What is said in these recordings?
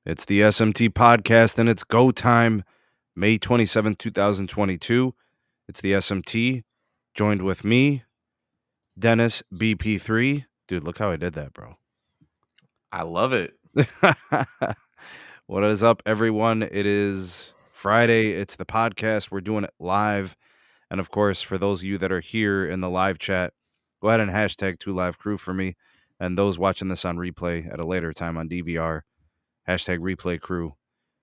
It's the SMT Podcast, and it's go time, May 27th, 2022. It's the SMT, joined with me, Dennis BP3. Dude, look how I did that, bro. I love it. What is up, everyone? It is Friday. It's the podcast. We're doing it live. And of course, for those of you that are here in the live chat, go ahead and hashtag 2LiveCrew for me. And those watching this on replay at a later time on DVR, hashtag replay crew.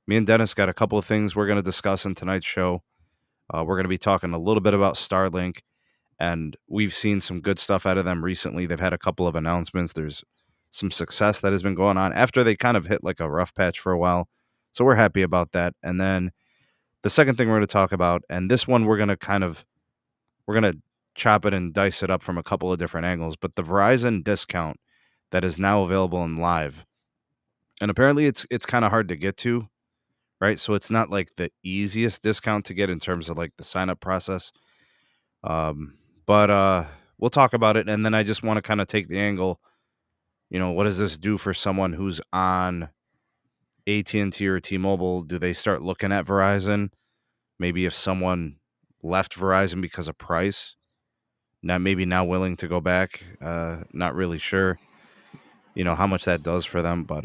Me and Dennis got a couple of things we're going to discuss in tonight's show. We're going to be talking a little bit about Starlink, and we've seen some good stuff out of them recently. They've had a couple of announcements. There's some success that has been going on after they kind of hit like a rough patch for a while. So we're happy about that. And then the second thing we're going to talk about, and this one we're going to chop it and dice it up from a couple of different angles, but the Verizon discount that is now available in live. And apparently it's kind of hard to get to. Right, so it's not like the easiest discount to get in terms of like the sign up process, but we'll talk about it. And then I just want to kind of take the angle. What does this do for someone who's on AT&T or T-Mobile? Do they start looking at Verizon? Maybe if someone left Verizon because of price, maybe now willing to go back. Not really sure. How much that does for them, but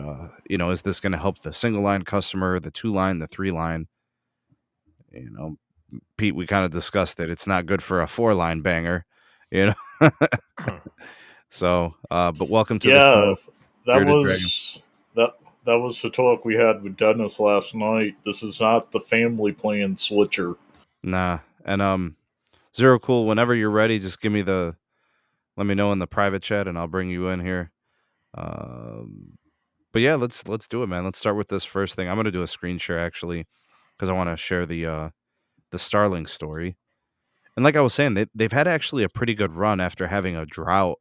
is this going to help the single line customer, the 2-line, the 3-line? Pete, we kind of discussed it. It's not good for a 4-line banger, you know. So, but welcome to the show. That was that was the talk we had with Dennis last night. This is not the family plan switcher. Nah, and Zero Cool. Whenever you're ready, just let me know in the private chat, and I'll bring you in here. But yeah, let's do it, man. Let's start with this first thing. I'm gonna do a screen share actually, because I want to share the Starlink story. And like I was saying, they've had actually a pretty good run after having a drought,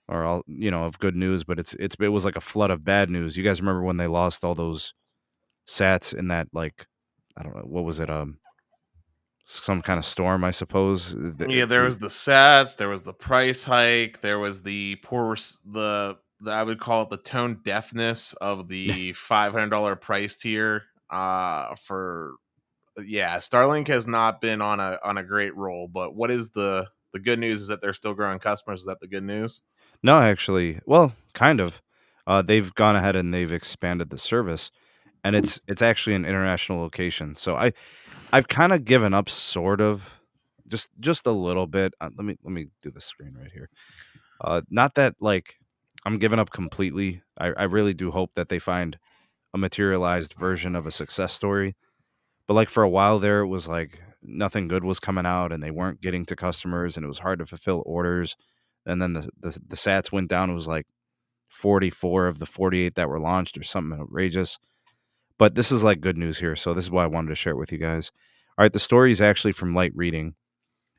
or of good news, but it was like a flood of bad news. You guys remember when they lost all those sats in that, like, I don't know, what was it? Some kind of storm, I suppose. Yeah, there was the sats, there was the price hike, there was the poor the I would call it the tone deafness of the $500 price tier. Starlink has not been on a great roll, but what is the good news is that they're still growing customers. Is that the good news? No, actually, well, kind of. They've gone ahead and they've expanded the service, and it's actually an international location. So I've kind of given up, sort of, just a little bit. Let me do the screen right here. Not that like I'm giving up completely. I really do hope that they find a materialized version of a success story. But like for a while there, it was like nothing good was coming out, and they weren't getting to customers, and it was hard to fulfill orders. And then the sats went down. It was like 44 of the 48 that were launched, or something outrageous. But this is like good news here, so this is why I wanted to share it with you guys. All right, the story is actually from Light Reading,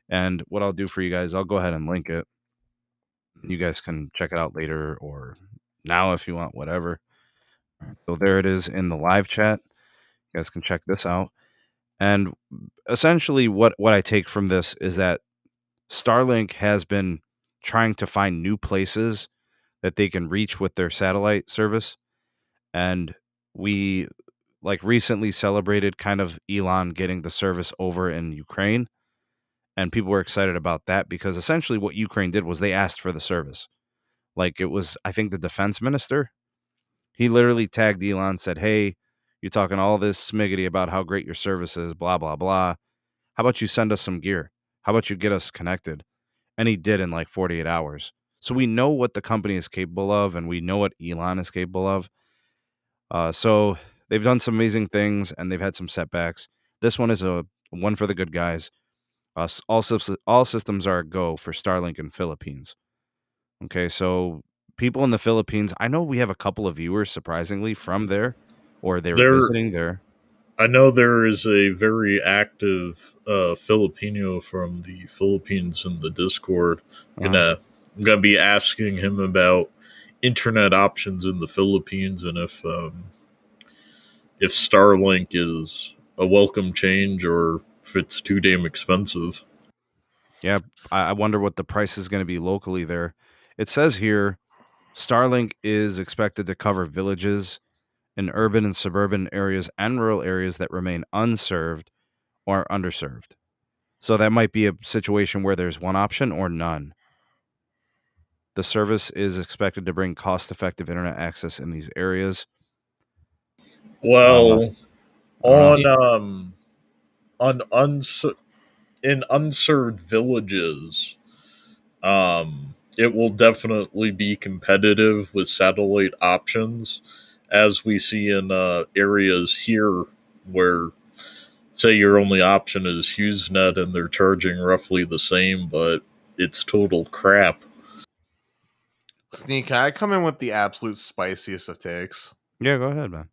and what I'll do for you guys, I'll go ahead and link it. You guys can check it out later or now if you want, whatever. So there it is in the live chat. You guys can check this out. And essentially what I take from this is that Starlink has been trying to find new places that they can reach with their satellite service. And we like recently celebrated kind of Elon getting the service over in Ukraine. And people were excited about that because essentially what Ukraine did was they asked for the service. Like it was, I think, the defense minister. He literally tagged Elon, said, "Hey, you're talking all this smiggity about how great your service is, blah, blah, blah. How about you send us some gear? How about you get us connected?" And he did in like 48 hours. So we know what the company is capable of, and we know what Elon is capable of. So they've done some amazing things, and they've had some setbacks. This one is a one for the good guys. All systems are a go for Starlink in Philippines. Okay, so people in the Philippines, I know we have a couple of viewers, surprisingly, from there, or they were visiting there. I know there is a very active Filipino from the Philippines in the Discord. I'm gonna be asking him about internet options in the Philippines and if Starlink is a welcome change or if it's too damn expensive. Yeah, I wonder what the price is going to be locally there. It says here Starlink is expected to cover villages in urban and suburban areas and rural areas that remain unserved or underserved. So that might be a situation where there's one option or none. The service is expected to bring cost-effective internet access in these areas. Well, I don't know. on in unserved villages, it will definitely be competitive with satellite options, as we see in areas here where, say, your only option is HughesNet and they're charging roughly the same, but it's total crap. Sneak, can I come in with the absolute spiciest of takes? Yeah, go ahead, man.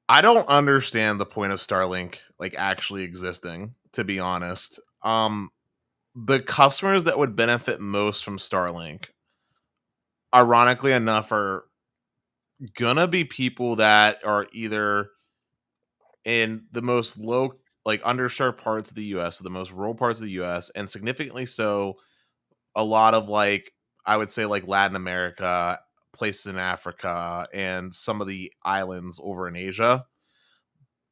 I don't understand the point of Starlink like actually existing, to be honest. The customers that would benefit most from Starlink, ironically enough, are gonna be people that are either in the most low, like underserved parts of the US, so the most rural parts of the US, and significantly so a lot of like, I would say like Latin America, places in Africa, and some of the islands over in Asia.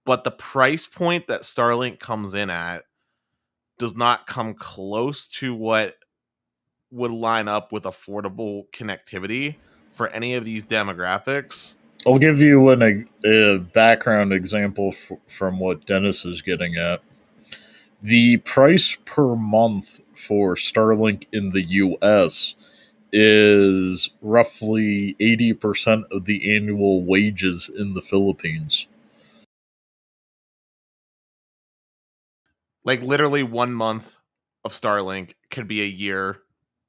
But the price point that Starlink comes in at does not come close to what would line up with affordable connectivity for any of these demographics. I'll give you a background example from what Dennis is getting at. The price per month for Starlink in the US is roughly 80% of the annual wages in the Philippines. Like literally 1 month of Starlink could be a year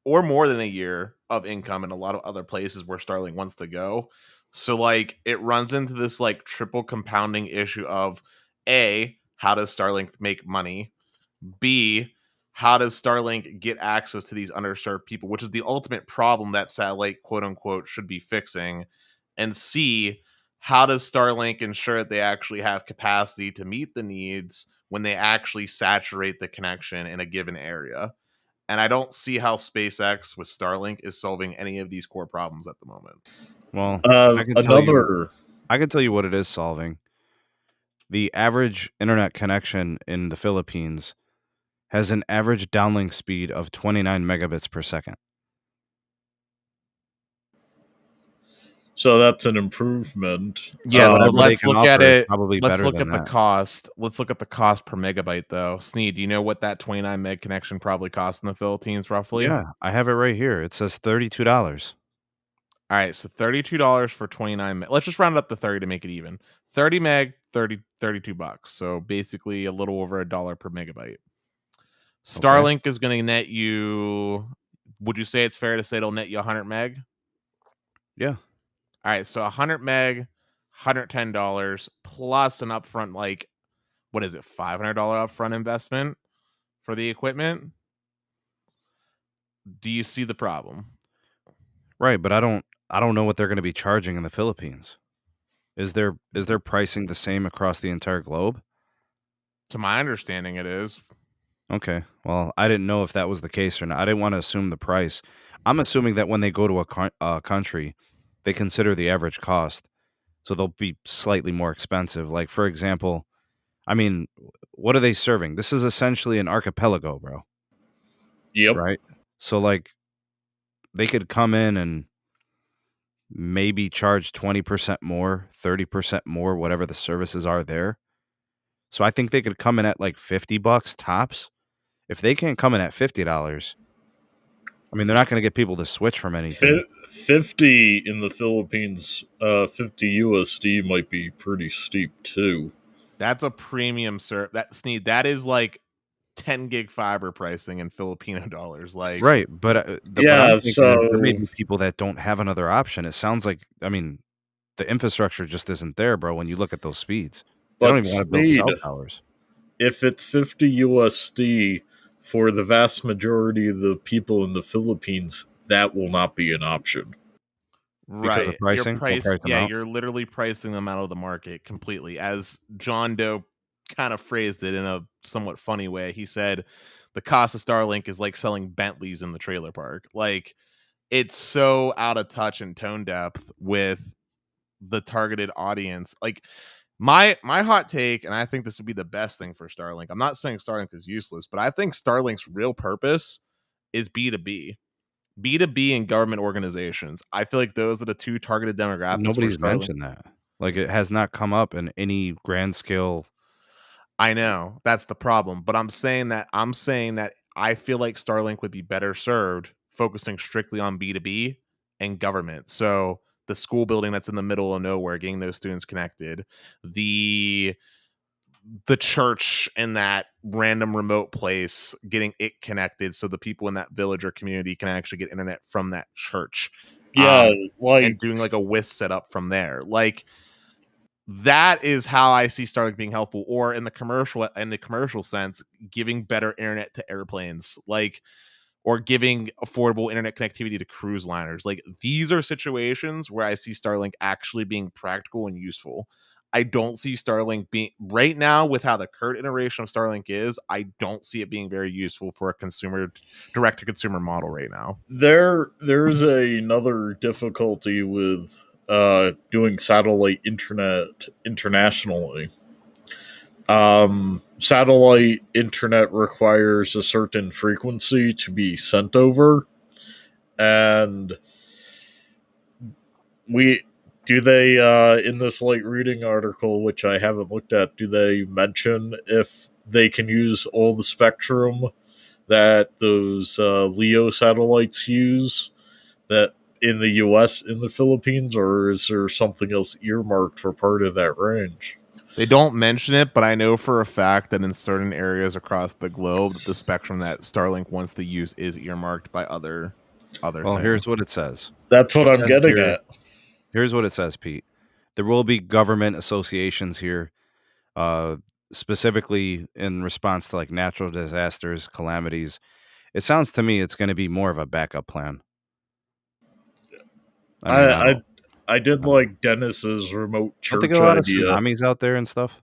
or more than a year of income in a lot of other places where Starlink wants to go. So like it runs into this like triple compounding issue of A, how does Starlink make money? B, how does Starlink get access to these underserved people, which is the ultimate problem that satellite quote unquote should be fixing? And C, how does Starlink ensure that they actually have capacity to meet the needs when they actually saturate the connection in a given area? And I don't see how SpaceX with Starlink is solving any of these core problems at the moment. Well, I can tell you Another what it is solving. The average internet connection in the Philippines has an average downlink speed of 29 megabits per second. So that's an improvement. Yes, but Whatever they let's can look at offer is it. probably Let's better look than at the that. cost. Let's look at the cost per megabyte, though. Sneed, do you know what that 29 meg connection probably costs in the Philippines, roughly? Yeah, I have it right here. It says $32. All right, so $32 for 29 meg. Let's just round it up to 30 to make it even. 30 meg, 32 bucks. So basically a little over $1 per megabyte. Starlink is going to net you, would you say it's fair to say it'll net you 100 meg? Yeah. All right, so 100 meg, $110 plus an upfront, like, what is it, $500 upfront investment for the equipment? Do you see the problem? Right, but I don't know what they're going to be charging in the Philippines. Is their pricing the same across the entire globe? To my understanding, it is. Okay. Well, I didn't know if that was the case or not. I didn't want to assume the price. I'm assuming that when they go to a country, they consider the average cost. So they'll be slightly more expensive. Like, for example, I mean, what are they serving? This is essentially an archipelago, bro. Yep. Right? So, like, they could come in and maybe charge 20% more, 30% more, whatever the services are there. So I think they could come in at like $50 tops. If they can't come in at $50, I mean, they're not going to get people to switch from anything. 50 in the Philippines, 50 USD might be pretty steep too. That's a premium that is like 10 gig fiber pricing in Filipino dollars. Like, Right, but what I'm thinking is there may be people that don't have another option. It sounds like, I mean, the infrastructure just isn't there, bro. When you look at those speeds, they don't But even want to build Sneed, cell towers. if it's 50 USD for the vast majority of the people in the Philippines, that will not be an option. Because of right. pricing, they'll price them out. You're literally pricing them out of the market completely. As John Doe kind of phrased it in a somewhat funny way, he said the cost of Starlink is like selling Bentleys in the trailer park. Like, it's so out of touch and tone depth with the targeted audience. Like my hot take, and I think this would be the best thing for Starlink. I'm not saying Starlink is useless, but I think Starlink's real purpose is B2B. B2B and government organizations. I feel like those are the two targeted demographics for Nobody's Starlink. mentioned that. Like, it has not come up in any grand scale. I know that's the problem, but I'm saying that I feel like Starlink would be better served focusing strictly on B2B and government. So the school building that's in the middle of nowhere, getting those students connected, the church in that random remote place, getting it connected so the people in that village or community can actually get internet from that church. Yeah, And doing like a WIS setup from there. Like that is how I see Starlink being helpful, or in the commercial sense, giving better internet to airplanes, like, or giving affordable internet connectivity to cruise liners. Like these are situations where I see Starlink actually being practical and useful. I don't see Starlink being right now with how the current iteration of Starlink is. I don't see it being very useful for a consumer direct to consumer model right now. There's another difficulty with doing satellite internet internationally. Satellite internet requires a certain frequency to be sent over, and in this light reading article, which I haven't looked at, do they mention if they can use all the spectrum that those LEO satellites use that in the US, in the Philippines, or is there something else earmarked for part of that range? They don't mention it, but I know for a fact that in certain areas across the globe, the spectrum that Starlink wants to use is earmarked by other Well, things. here's what it says. That's what It I'm says getting here- at. Here's what it says, Pete. There will be government associations here, specifically in response to like natural disasters, calamities. It sounds to me it's going to be more of a backup plan. I did like Dennis's remote Don't they church get a lot of idea. tsunamis out there and stuff?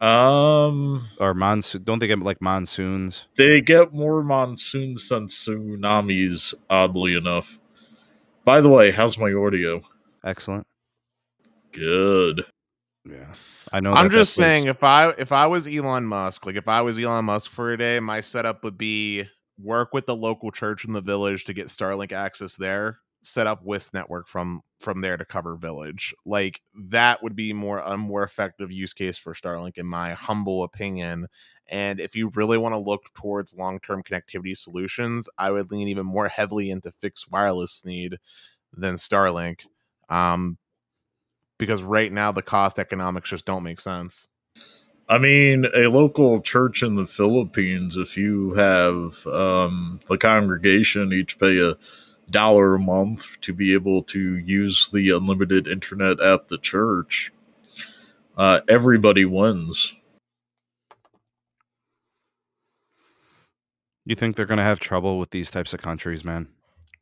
Or monsoon? Don't they get like monsoons? They get more monsoons than tsunamis, oddly enough. By the way, how's my audio? Excellent. Good. Yeah, I know. I'm just saying, if I was Elon Musk, like if I was Elon Musk for a day, my setup would be work with the local church in the village to get Starlink access there, set up WIS network from there to cover village. Like that would be a more effective use case for Starlink, in my humble opinion. And if you really want to look towards long-term connectivity solutions, I would lean even more heavily into fixed wireless need than Starlink. Because right now the cost economics just don't make sense. I mean, a local church in the Philippines, if you have the congregation each pay $1 a month to be able to use the unlimited internet at the church, everybody wins. You think they're going to have trouble with these types of countries, man?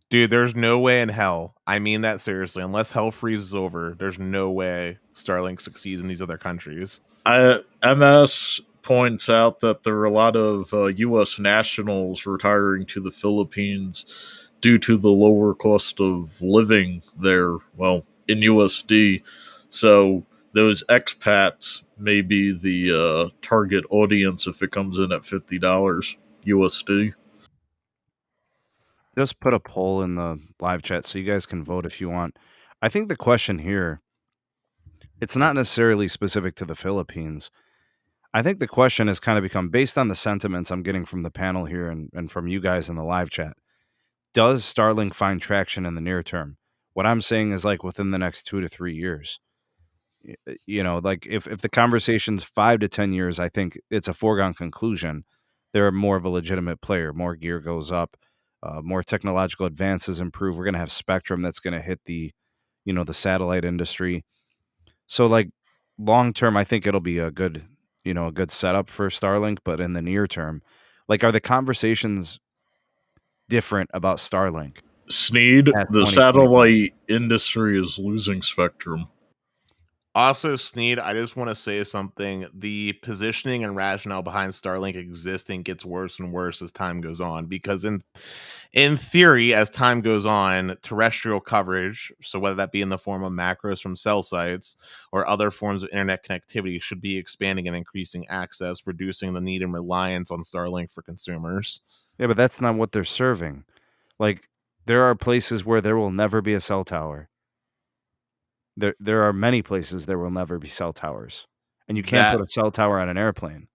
Dude, there's no way in hell. I mean that seriously. Unless hell freezes over, there's no way Starlink succeeds in these other countries. MS points out that there are a lot of U.S. nationals retiring to the Philippines due to the lower cost of living there, well, in USD. So those expats may be the target audience if it comes in at $50 USD. Just put a poll in the live chat so you guys can vote if you want. I think the question here, it's not necessarily specific to the Philippines. I think the question has kind of become, based on the sentiments I'm getting from the panel here and from you guys in the live chat, does Starlink find traction in the near term? What I'm saying is like within the next 2 to 3 years. You know, like if the conversation's 5 to 10 years, I think it's a foregone conclusion. They're more of a legitimate player. More gear goes up. More technological advances improve. We're going to have spectrum that's going to hit the satellite industry. So like long term, I think it'll be a good setup for Starlink. But in the near term, like, are the conversations different about Starlink? Sneed, At the 2025. satellite industry is losing spectrum. Also, Sneed, I just want to say something. The positioning and rationale behind Starlink existing gets worse and worse as time goes on, because in theory, as time goes on, terrestrial coverage, so whether that be in the form of macros from cell sites or other forms of internet connectivity, should be expanding and increasing access, reducing the need and reliance on Starlink for consumers. Yeah, but that's not what they're serving. Like, there are places where there will never be a cell tower. There are many places there will never be cell towers, and you can't That put a cell tower on an airplane.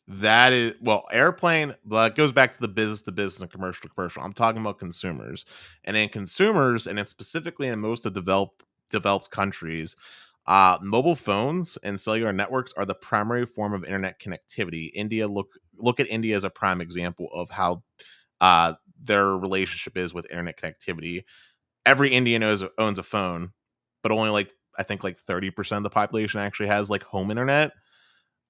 That is, well, airplane, well, it goes back to the business to business and commercial to commercial. I'm talking about consumers. And in consumers, and it's specifically in most of developed countries, mobile phones and cellular networks are the primary form of internet connectivity. Look at India as a prime example of how their relationship is with internet connectivity. Every Indian owns a phone, but only like I think like 30% of the population actually has like home internet.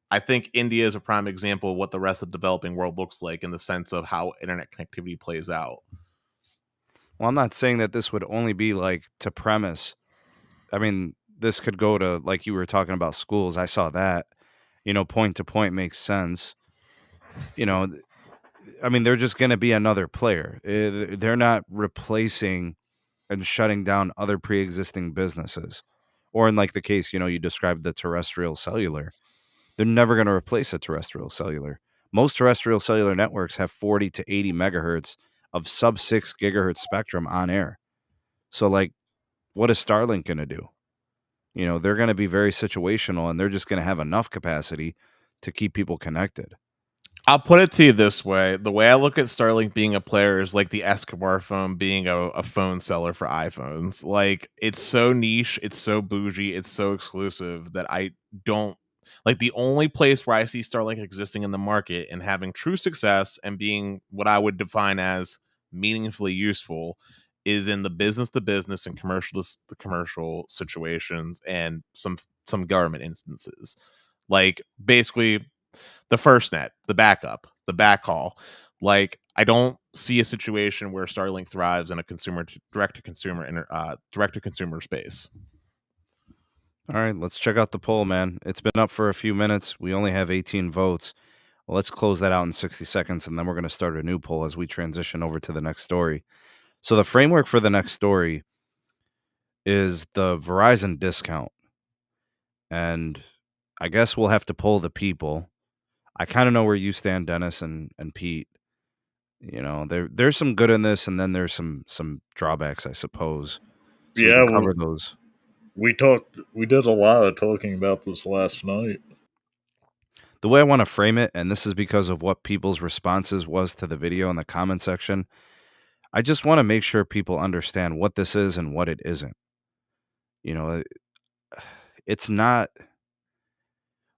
I think India is a prime example of what the rest of the developing world looks like in the sense of how internet connectivity plays out. Well, I'm not saying that this would only be, like, to premise. I mean, this could go to, like, you were talking about schools, I saw that. Point to point makes sense. You know, th I mean, they're just gonna be another player. They're not replacing and shutting down other pre-existing businesses. Or in, like, the case, you described the terrestrial cellular. They're never gonna replace a terrestrial cellular. Most terrestrial cellular networks have 40 to 80 megahertz of sub-6 gigahertz spectrum on air. So, like, what is Starlink gonna do? They're gonna be very situational, and they're just gonna have enough capacity to keep people connected. I'll put it to you this way. The way I look at Starlink being a player is like the Escobar phone being a phone seller for iPhones. Like, it's so niche, it's so bougie, it's so exclusive that I don't like the only place where I see Starlink existing in the market and having true success and being what I would define as meaningfully useful is in the business to business and commercial to commercial situations and some government instances. Like, basically the FirstNet, the backup, the backhaul. Like, I don't see a situation where Starlink thrives in a consumer direct to consumer space. All right, let's check out the poll, man. It's been up for a few minutes. We only have 18 votes. Well, let's close that out in 60 seconds, and then we're going to start a new poll as we transition over to the next story. So the framework for the next story is the Verizon discount. And I guess we'll have to poll the people. I kind of know where you stand, Dennis and Pete. There's some good in this, and then there's some drawbacks, I suppose. So we Yeah, can cover those. we did a lot of talking about this last night. The way I want to frame it, and this is because of what people's responses was to the video in the comment section, I just want to make sure people understand what this is and what it isn't. You know, it's not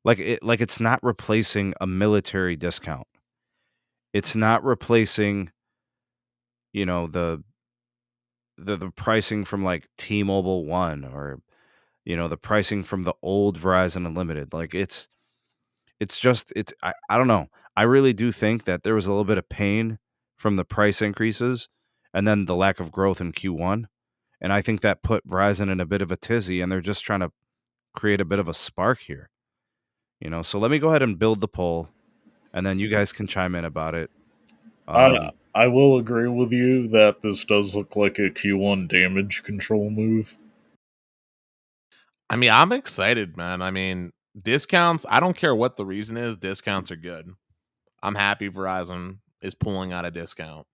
it's not replacing a military discount. It's not replacing, the pricing from like T-Mobile One, or the pricing from the old Verizon Unlimited. Like, I don't know. I really do think that there was a little bit of pain from the price increases and then the lack of growth in Q1. And I think that put Verizon in a bit of a tizzy, and they're just trying to create a bit of a spark here. So let me go ahead and build the poll, and then you guys can chime in about it. I will agree with you that this does look like a Q1 damage control move. I mean, I'm excited, man. I mean, discounts, I don't care what the reason is, discounts are good. I'm happy Verizon is pulling out a discount.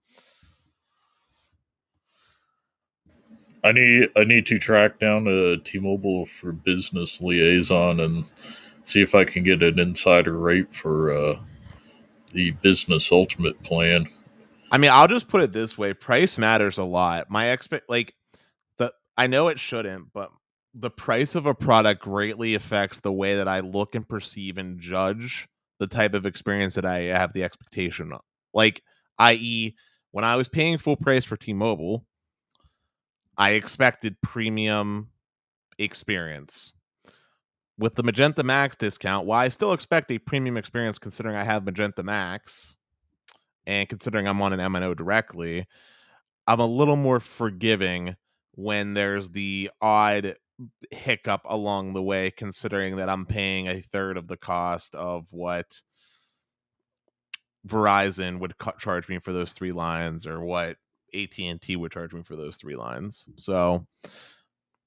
I need to track down a T-Mobile for Business liaison and see if I can get an insider rate for the Business Ultimate plan. I mean, I'll just put it this way: price matters a lot. I know it shouldn't, but the price of a product greatly affects the way that I look and perceive and judge the type of experience that I have the expectation of. Like, i.e., when I was paying full price for T-Mobile, I expected premium experience. With the Magenta MAX discount, while I still expect a premium experience considering I have Magenta MAX and considering I'm on an MNO directly, I'm a little more forgiving when there's the odd hiccup along the way, considering that I'm paying a third of the cost of what Verizon would charge me for those 3 lines, or what AT&T would charge me for those 3 lines. So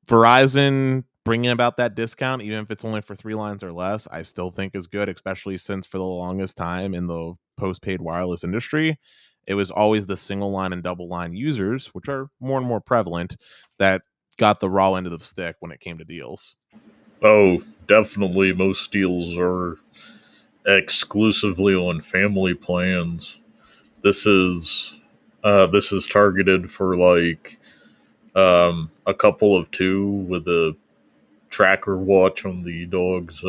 Verizon bringing about that discount, even if it's only for 3 lines or less, I still think is good, especially since for the longest time in the postpaid wireless industry, it was always the single line and double line users, which are more and more prevalent, that got the raw end of the stick when it came to deals. Oh, definitely. Most deals are exclusively on family plans. This is targeted for like a couple of 2 with a tracker watch on the dog's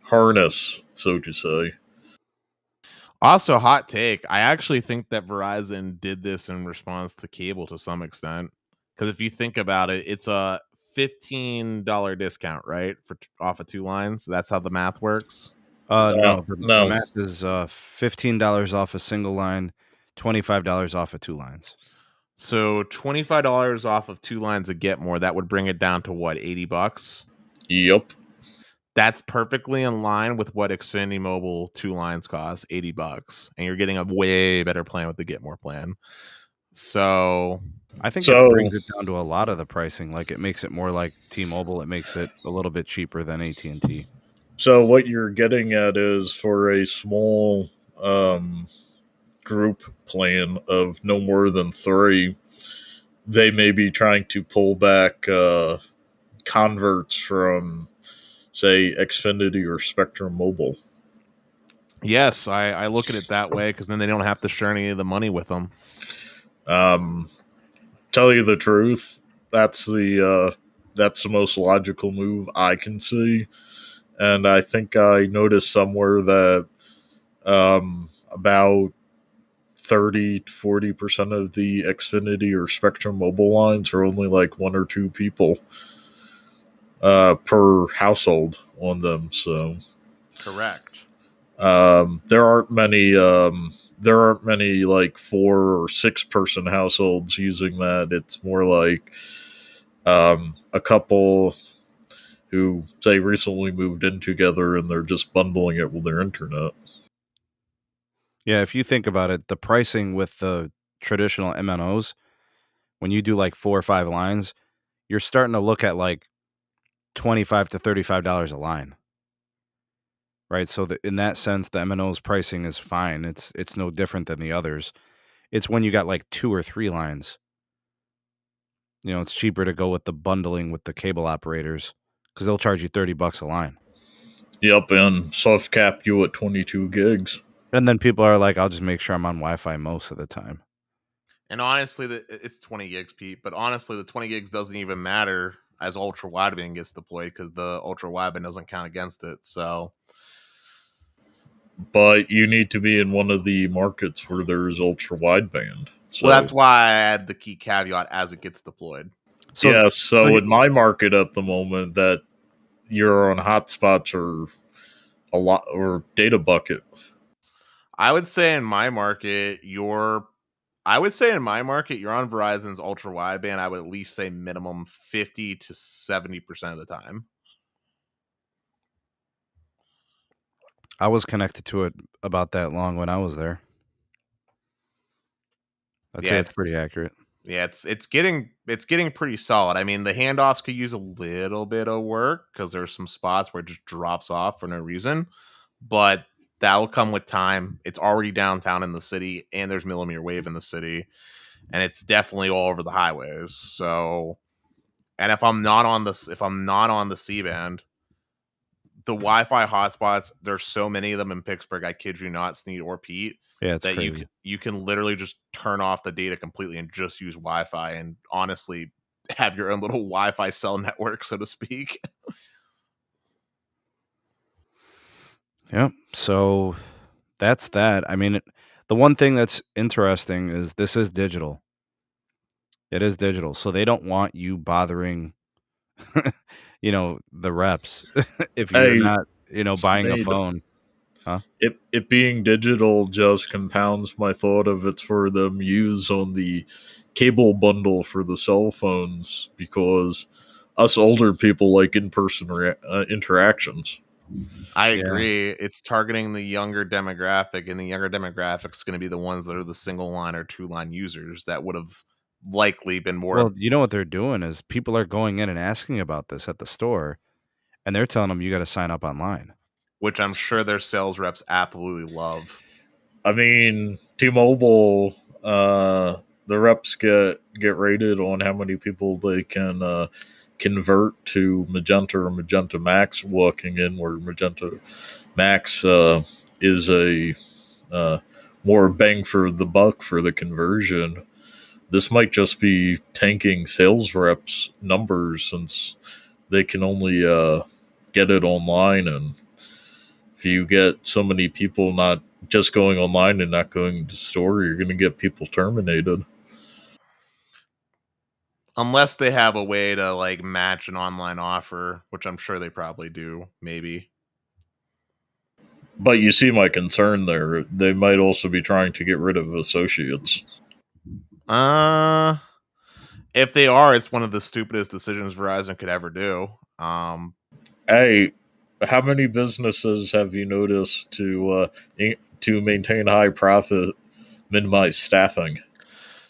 harness, so to say. Also, hot take. I actually think that Verizon did this in response to cable to some extent. Because if you think about it, it's a $15 discount, right? For off of 2 lines. That's how the math works. No, the No. math is $15 off a single line, $25 off of 2 lines. So $25 off of 2 lines to get more. That would bring it down to what, $80? Yep. That's perfectly in line with what Xfinity Mobile 2 lines cost, $80, and you're getting a way better plan with the Get More plan. So I think it brings it down to a lot of the pricing. Like, it makes it more like T-Mobile. It makes it a little bit cheaper than AT&T. So what you're getting at is, for a small group plan of no more than 3, they may be trying to pull back converts from, say, Xfinity or Spectrum Mobile. yes, I look at it that way, because then they don't have to share any of the money with them. Tell you the truth, that's the most logical move I can see. And I think I noticed somewhere that about 30 to 40% of the Xfinity or Spectrum Mobile lines are only like 1 or 2 people per household on them. So correct. There aren't many like 4 or 6 person households using that. It's more like a couple who, say, recently moved in together and they're just bundling it with their internet. Yeah, if you think about it, the pricing with the traditional MNOs, when you do like 4 or 5 lines, you're starting to look at like $25 to $35 a line. Right? So in that sense, the MNO's pricing is fine. It's no different than the others. It's when you got like 2 or 3 lines. You know, it's cheaper to go with the bundling with the cable operators, because they'll charge you $30 a line. Yep, and soft cap you at 22 gigs. And then people are like, I'll just make sure I'm on Wi-Fi most of the time. And honestly, it's 20 gigs, Pete. But honestly, the 20 gigs doesn't even matter as ultra wideband gets deployed, because the ultra wideband doesn't count against it. So, but you need to be in one of the markets where there's ultra wideband. So, well, that's why I add the key caveat as it gets deployed. So, yeah, so in my market at the moment, that you're on hotspots or a lot, or data bucket. I would say in my market, you're on Verizon's ultra wideband. I would at least say minimum 50 to 70% of the time. I was connected to it about that long when I was there. I'd say it's pretty accurate. Yeah, it's getting pretty solid. I mean, the handoffs could use a little bit of work, because there's some spots where it just drops off for no reason, but that will come with time. It's already downtown in the city, and there's millimeter wave in the city, and it's definitely all over the highways. So, and if I'm not on the C band, the Wi-Fi hotspots, there's so many of them in Pittsburgh, I kid you not, Sneed or Pete, yeah, it's that crazy. you can literally just turn off the data completely and just use Wi-Fi, and honestly have your own little Wi-Fi cell network, so to speak. Yep. So that's that. I mean, the one thing that's interesting is this is digital. It is digital. So they don't want you bothering, the reps if you're not, buying a phone. Huh? It being digital just compounds my thought of it's for them use on the cable bundle for the cell phones, because us older people like in-person interactions. I Yeah. agree. It's targeting the younger demographic, and the younger demographic is going to be the ones that are the single line or two line users that would have likely been more, Well, you know what they're doing is people are going in and asking about this at the store, and they're telling them you gotta sign up online. which I'm sure their sales reps absolutely love. I mean, T-Mobile, the reps get rated on how many people they can convert to Magenta or Magenta Max walking in, where Magenta Max is a uh, more bang for the buck for the conversion. This might just be tanking sales reps' numbers since they can only get it online, and if you get so many people not just going online and not going to store, you're going to get people terminated. Unless they have a way to like match an online offer, which I'm sure they probably do, maybe. But you see my concern there. They might also be trying to get rid of associates. Uh if they are, it's one of the stupidest decisions Verizon could ever do. Hey, how many businesses have you noticed to maintain high profit, minimize staffing?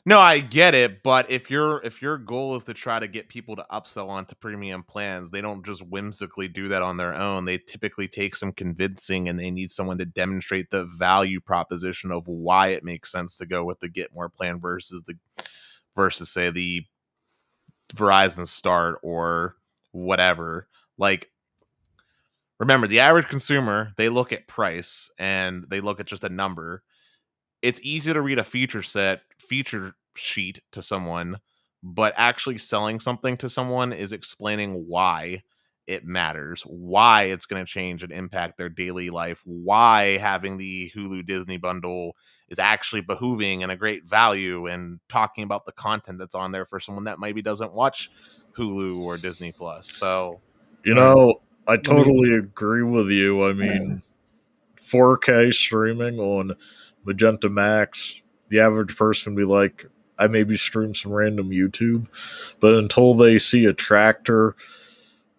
No, I get it, but if your goal is to try to get people to upsell onto premium plans, they don't just whimsically do that on their own. They typically take some convincing, and they need someone to demonstrate the value proposition of why it makes sense to go with the Get More plan versus say the Verizon Start or whatever. Like, remember, the average consumer, they look at price and they look at just a number. It's easy to read a feature sheet to someone, but actually selling something to someone is explaining why it matters, why it's going to change and impact their daily life, why having the Hulu Disney bundle is actually behooving and a great value, and talking about the content that's on there for someone that maybe doesn't watch Hulu or Disney Plus. So, You All right, know, I let me totally agree with you. I mean, 4K streaming on Magenta Max, the average person be like, I maybe stream some random YouTube, but until they see a tractor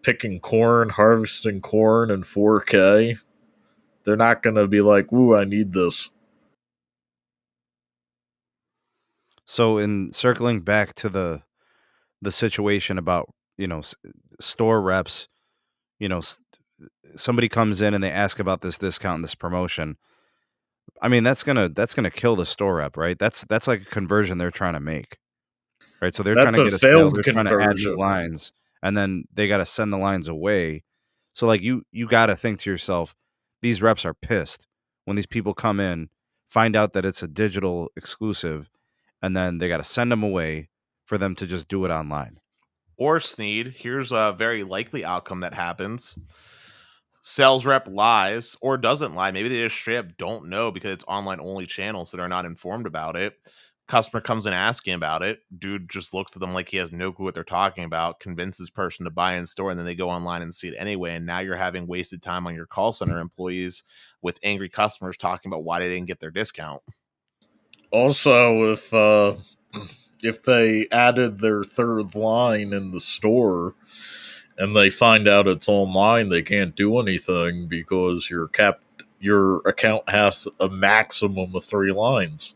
picking corn, harvesting corn in 4K, they're not going to be like, ooh, I need this. So in circling back to the situation about, store reps, you know, s- somebody comes in and they ask about this discount and this promotion. I mean, that's gonna kill the store rep, right? That's like a conversion they're trying to make, right? So they're trying That's to a get a sale, failed they're trying to add new conversion. lines, and then they got to send the lines away. So like you got to think to yourself, these reps are pissed when these people come in, find out that it's a digital exclusive, and then they got to send them away for them to just do it online. or Sneed, here's a very likely outcome that happens. Sales rep lies or doesn't lie. Maybe they just straight up don't know because it's online only channels that are not informed about it. Customer comes in asking about it. Dude just looks at them like he has no clue what they're talking about, convinces person to buy in store, and then they go online and see it anyway. And now you're having wasted time on your call center employees with angry customers talking about why they didn't get their discount. Also, if they added their third line in the store and they find out it's online, they can't do anything because your account has a maximum of 3 lines.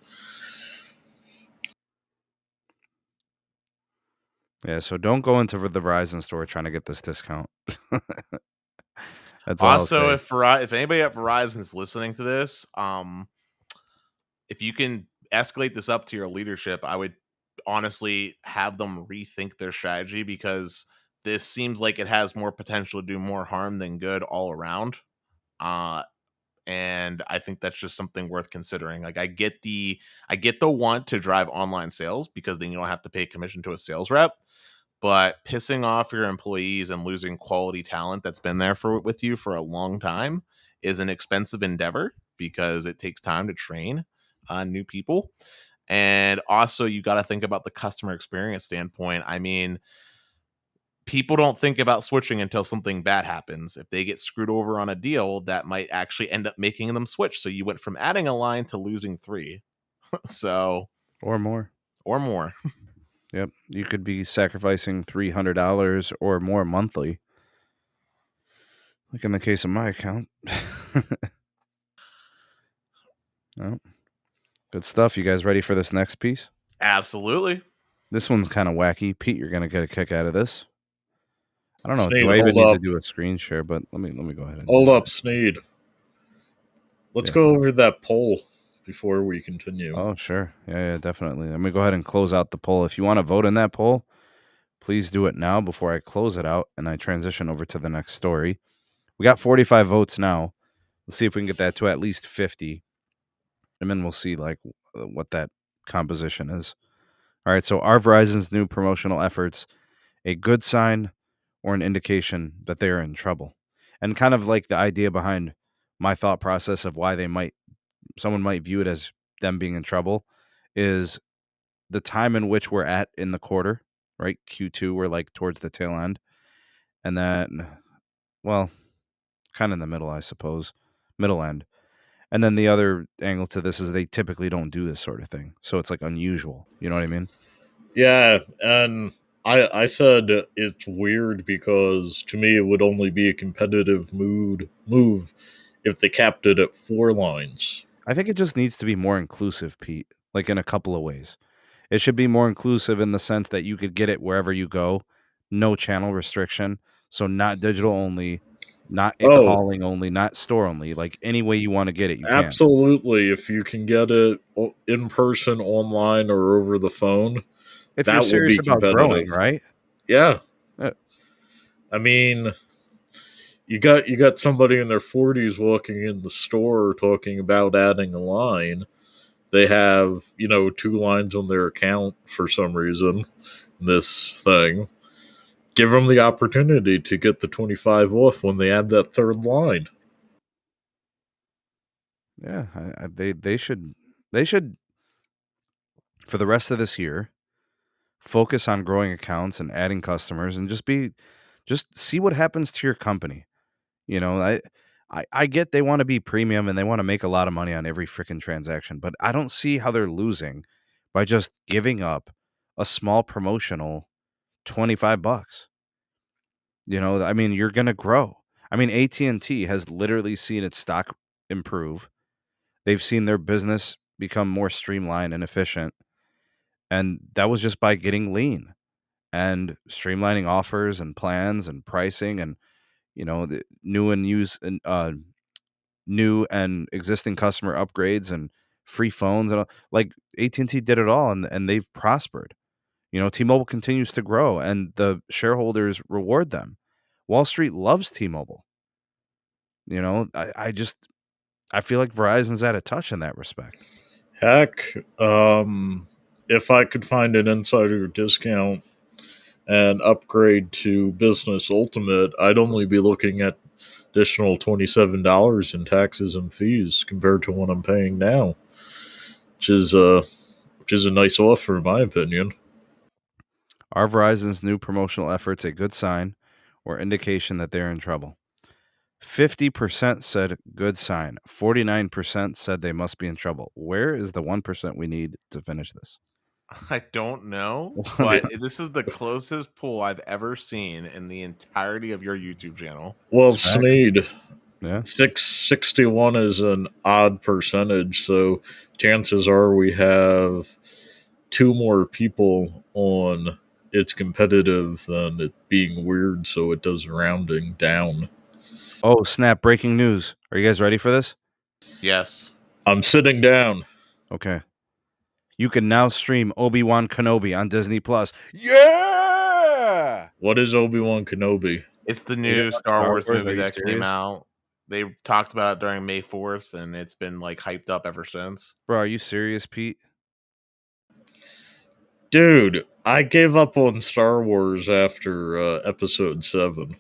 Yeah, so don't go into the Verizon store trying to get this discount. That's all I'll Also, say. if anybody at Verizon is listening to this, if you can escalate this up to your leadership, I would honestly have them rethink their strategy, because this seems like it has more potential to do more harm than good all around. Uh and I think that's just something worth considering. Like, I get the want to drive online sales because then you don't have to pay commission to a sales rep, but pissing off your employees and losing quality talent that's been there for with you for a long time is an expensive endeavor because it takes time to train new people. And also, you got to think about the customer experience standpoint. I mean, people don't think about switching until something bad happens. If they get screwed over on a deal, that might actually end up making them switch. So you went from adding a line to losing three. So, Or more. or more. Yep. You could be sacrificing $300 or more monthly, like in the case of my account. Well, good stuff. You guys ready for this next piece? Absolutely. This one's kind of wacky. Pete, you're going to get a kick out of this. I don't know. Sneed, Do I even hold need to up. do a screen share? But let me go ahead and Hold do up, that. Sneed. Let's Yeah. go over that poll before we continue. Oh, sure. Yeah, definitely. Let me go ahead and close out the poll. If you want to vote in that poll, please do it now before I close it out and I transition over to the next story. We got 45 votes now. Let's see if we can get that to at least 50. And then we'll see like what that composition is. All right, so are Verizon's new promotional efforts a good sign or an indication that they are in trouble? And kind of like the idea behind my thought process of why someone might view it as them being in trouble is the time in which we're at in the quarter, right? Q2, we're like towards the tail end. And then, well, kind of in the middle, I suppose, middle end. And then the other angle to this is they typically don't do this sort of thing. So it's like unusual. You know what I mean? Yeah, and I said it's weird because to me it would only be a competitive move if they capped it at 4 lines. I think it just needs to be more inclusive, Pete, like in a couple of ways. It should be more inclusive in the sense that you could get it wherever you go, no channel restriction. So not digital only, not it Oh, calling only, not store only. Like any way you want to get it, you can. absolutely. If you can get it in person, online, or over the phone, If you're that will serious be about competitive. growing, right? Yeah. Uh, I mean, you got somebody in their 40s walking in the store talking about adding a line. They have, 2 lines on their account for some reason. This thing. Give them the opportunity to get the 25 off when they add that third line. yeah, they should for the rest of this year focus on growing accounts and adding customers and just see what happens to your company. You know, I get they want to be premium and they want to make a lot of money on every freaking transaction, but I don't see how they're losing by just giving up a small promotional $25. You know, I mean, you're going to grow. I mean, AT&T has literally seen its stock improve. They've seen their business become more streamlined and efficient, and that was just by getting lean and streamlining offers and plans and pricing and the new and existing customer upgrades and free phones and all. Like AT&T did it all and they've prospered. T-Mobile continues to grow and the shareholders reward them. Wall Street loves T-Mobile. I feel like Verizon's out of touch in that respect. Heck, if I could find an insider discount and upgrade to Business Ultimate, I'd only be looking at additional $27 in taxes and fees compared to what I'm paying now, which is a nice offer in my opinion. Are Verizon's new promotional efforts a good sign or indication that they're in trouble? 50% said good sign. 49% said they must be in trouble. Where is the 1% we need to finish this? I don't know, but this is the closest poll I've ever seen in the entirety of your YouTube channel. Well, Facts. Sneed, Yeah. 661 is an odd percentage, so chances are we have 2 more people on it's competitive than it being weird, so it does rounding down. Oh, snap. Breaking news. Are you guys ready for this? Yes. I'm sitting down. Okay. You can now stream Obi-Wan Kenobi on Disney Plus. Yeah! What is Obi-Wan Kenobi? It's the You new know, Star Wars Are movie you that came serious? out. They talked about it during May 4th, and it's been like hyped up ever since. Bro, are you serious, Pete? Dude, I gave up on Star Wars after episode 7.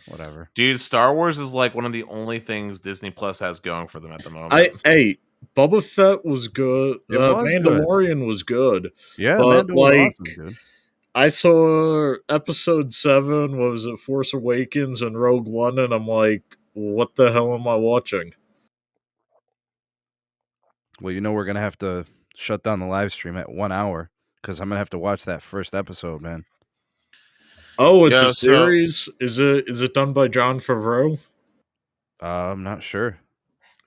Whatever. Dude, Star Wars is like one of the only things Disney Plus has going for them at the moment. Hey, Boba Fett was good. It was good. Mandalorian was good. Yeah, But Mando was awesome, dude. I saw episode 7, what was it, Force Awakens and Rogue One, and I'm like, what the hell am I watching? Well, we're going to have to shut down the live stream at 1 hour because I'm gonna have to watch that first episode, man. Oh, it's Yeah, a series. Is it done by John Favreau? I'm not sure.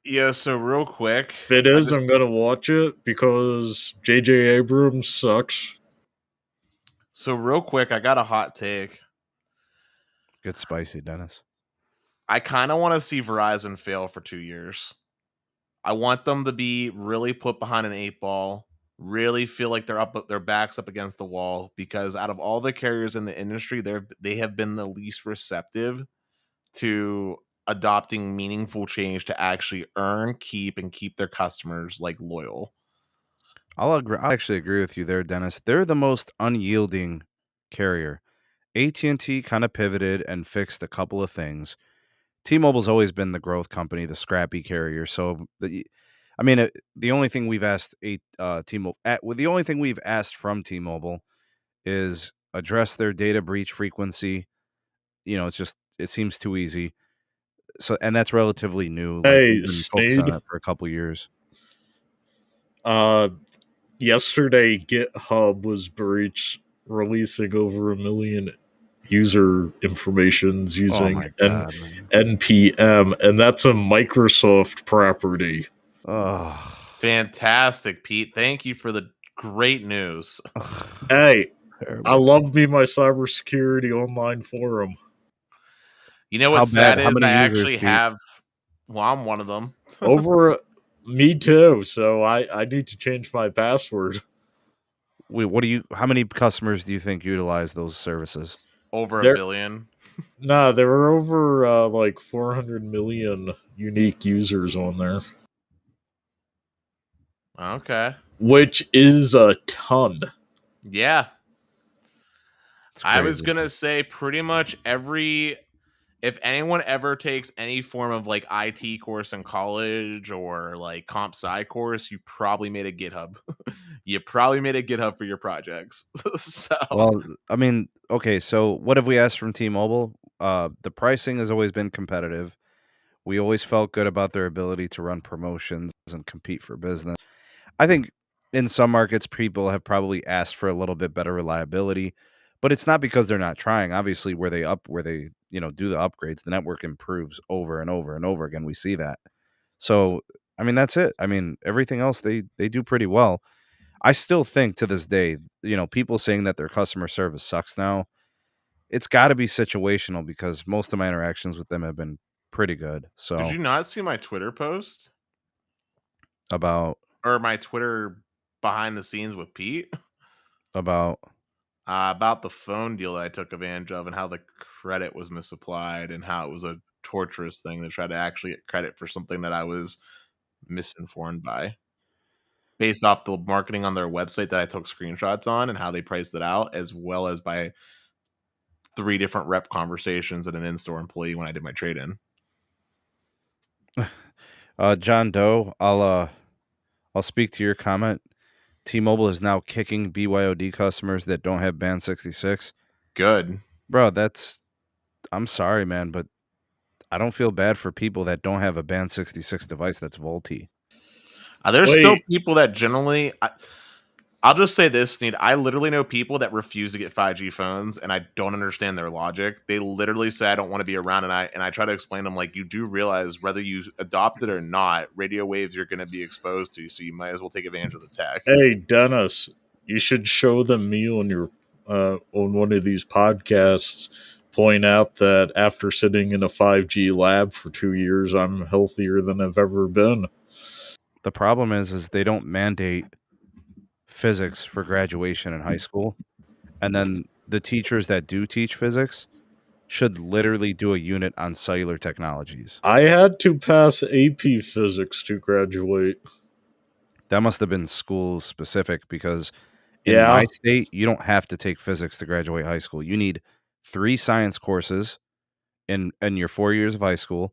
Yeah, so real quick, If it I is, just I'm gonna watch it because J.J. Abrams sucks. I got a hot take. Get spicy, Dennis. I kind of want to see Verizon fail for 2 years. I want them to be really put behind an 8 ball, really feel like their backs up against the wall, because out of all the carriers in the industry, they have been the least receptive to adopting meaningful change to actually keep their customers like loyal. I'll actually agree with you there, Dennis. They're the most unyielding carrier. AT&T kind of pivoted and fixed a couple of things. T-Mobile's always been the growth company, the scrappy carrier. So, the only thing we've asked T-Mobile, the only thing we've asked from T-Mobile is address their data breach frequency. It seems too easy. So, and that's relatively new. Like, Hey, we've been focused on Sneed. it for a couple years. Yesterday GitHub was breached, releasing over 1 million user informations Oh using my god, man. NPM, and that's a Microsoft property. Oh, Fantastic, Pete. Thank you for the great news. Hey, terrible. I love me my cybersecurity online forum. You know How what's bad? sad How is many I users, actually Pete? have. Well, I'm one of them. Over me too, so I need to change my password. Wait, how many customers do you think utilize those services? Over a There, billion. nah, there were over like 400 million unique users on there, Okay. which is a ton. Yeah. It's I was crazy. going to say pretty much if anyone ever takes any form of like IT course in college or like comp sci course, you probably made a GitHub. You probably made a GitHub for your projects. So, Well, okay, so what have we asked from T-Mobile? The pricing has always been competitive. We always felt good about their ability to run promotions and compete for business. I think in some markets, people have probably asked for a little bit better reliability, but it's not because they're not trying. Obviously, where they do the upgrades, the network improves over and over and over again. We see that. So, that's it. Everything else they do pretty well. I still think to this day, people saying that their customer service sucks now, it's got to be situational because most of my interactions with them have been pretty good. did So, you not see my Twitter post about or my Twitter behind the scenes with Pete? about About the phone deal that I took advantage of and how the credit was misapplied and how it was a torturous thing to try to actually get credit for something that I was misinformed by based off the marketing on their website that I took screenshots on and how they priced it out, as well as by 3 different rep conversations and an in-store employee when I did my trade-in. John Doe. I'll speak to your comment. T-Mobile is now kicking BYOD customers that don't have band 66. Good. Bro, I'm sorry, man, but I don't feel bad for people that don't have a band 66 device that's VoLTE. There's still Wait, people that generally I'll just say this, Sneed. I literally know people that refuse to get 5G phones, and I don't understand their logic. They literally say, "I don't want to be around," and I try to explain to them, like, you do realize whether you adopt it or not, radio waves you're going to be exposed to, so you might as well take advantage of the tech. hey Dennis, you should show them me on your on one of these podcasts. Point out that after sitting in a 5G lab for 2 years, I'm healthier than I've ever been. The problem is they don't mandate physics for graduation in high school. And then the teachers that do teach physics should literally do a unit on cellular technologies. I had to pass AP Physics to graduate. That must have been school specific because in Yeah, my state, you don't have to take physics to graduate high school. You need 3 science courses in your 4 years of high school,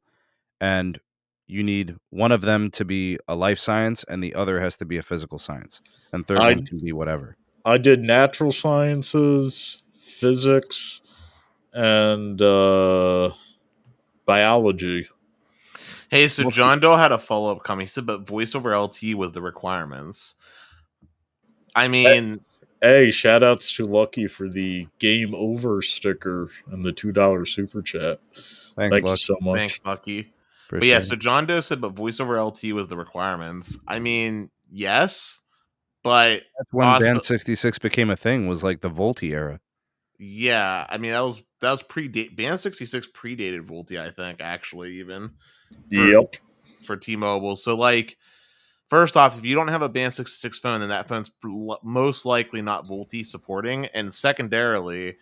and you need one of them to be a life science and the other has to be a physical science. And third one I can be whatever. I did natural sciences, physics, and biology. Hey, so Most John Doe had a follow up comment. He said, but voice over LTE was the requirements. I mean, Hey, shout outs to Lucky for the game over sticker and the $2 super chat. Thanks, Thank you Luck. so much. Thanks, Lucky. But yeah, Appreciate so it. John Doe said, but voice over LTE was the requirements. I mean, yes, but That's when also, Band 66 became a thing, was like the VoLTE era. yeah, I mean that was predate Band 66 predated VoLTE, I think, actually, even for Yep. for T-Mobile. So like, first off, if you don't have a Band 66 phone, then that phone's most likely not VoLTE supporting. And secondarily,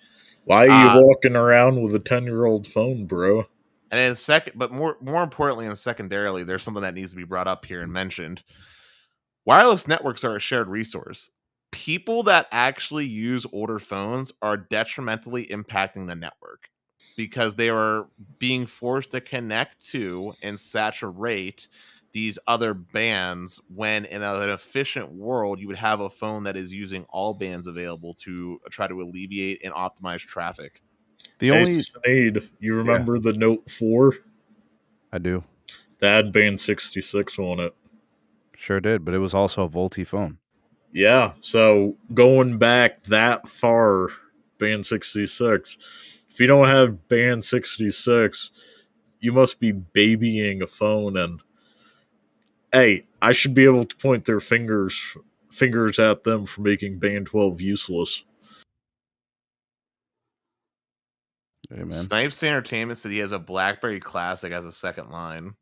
Why are you uh, walking around with a 10-year-old phone, bro? and then second, but more importantly and secondarily, there's something that needs to be brought up here and mentioned. Wireless networks are a shared resource. People that actually use older phones are detrimentally impacting the network because they are being forced to connect to and saturate these other bands when in an efficient world you would have a phone that is using all bands available to try to alleviate and optimize traffic. The Hey, only Sneed, you Yeah, remember the Note 4? I do. That had Band 66 on it. Sure did, but it was also a VoLTE phone. Yeah, so going back that far, Band 66, if you don't have Band 66, you must be babying a phone. And hey, I should be able to point their fingers at them for making Band 12 useless. Hey, man. Snipes Entertainment said he has a BlackBerry Classic as a second line.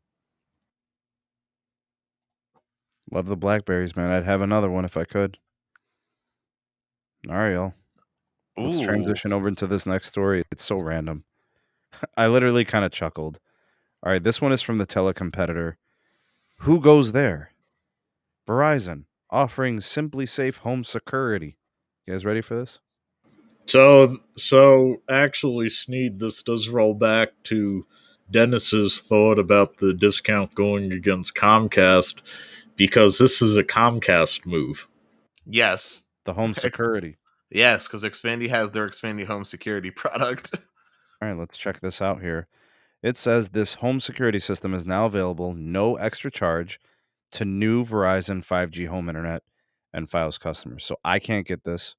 Love the Blackberries, man. I'd have another one if I could. All right, y'all. Let's Ooh. transition over into this next story. It's so random. I literally kind of chuckled. All right, this one is from the telecompetitor. Who goes there? Verizon offering Simply Safe home security. You guys ready for this? So actually, Sneed, this does roll back to Dennis's thought about the discount going against Comcast because this is a Comcast move. Yes. The home security. Yes, because Xfinity has their Xfinity Home Security product. All right, let's check this out here. It says this home security system is now available, no extra charge, to new Verizon 5G home internet and Fios customers. So I can't get this,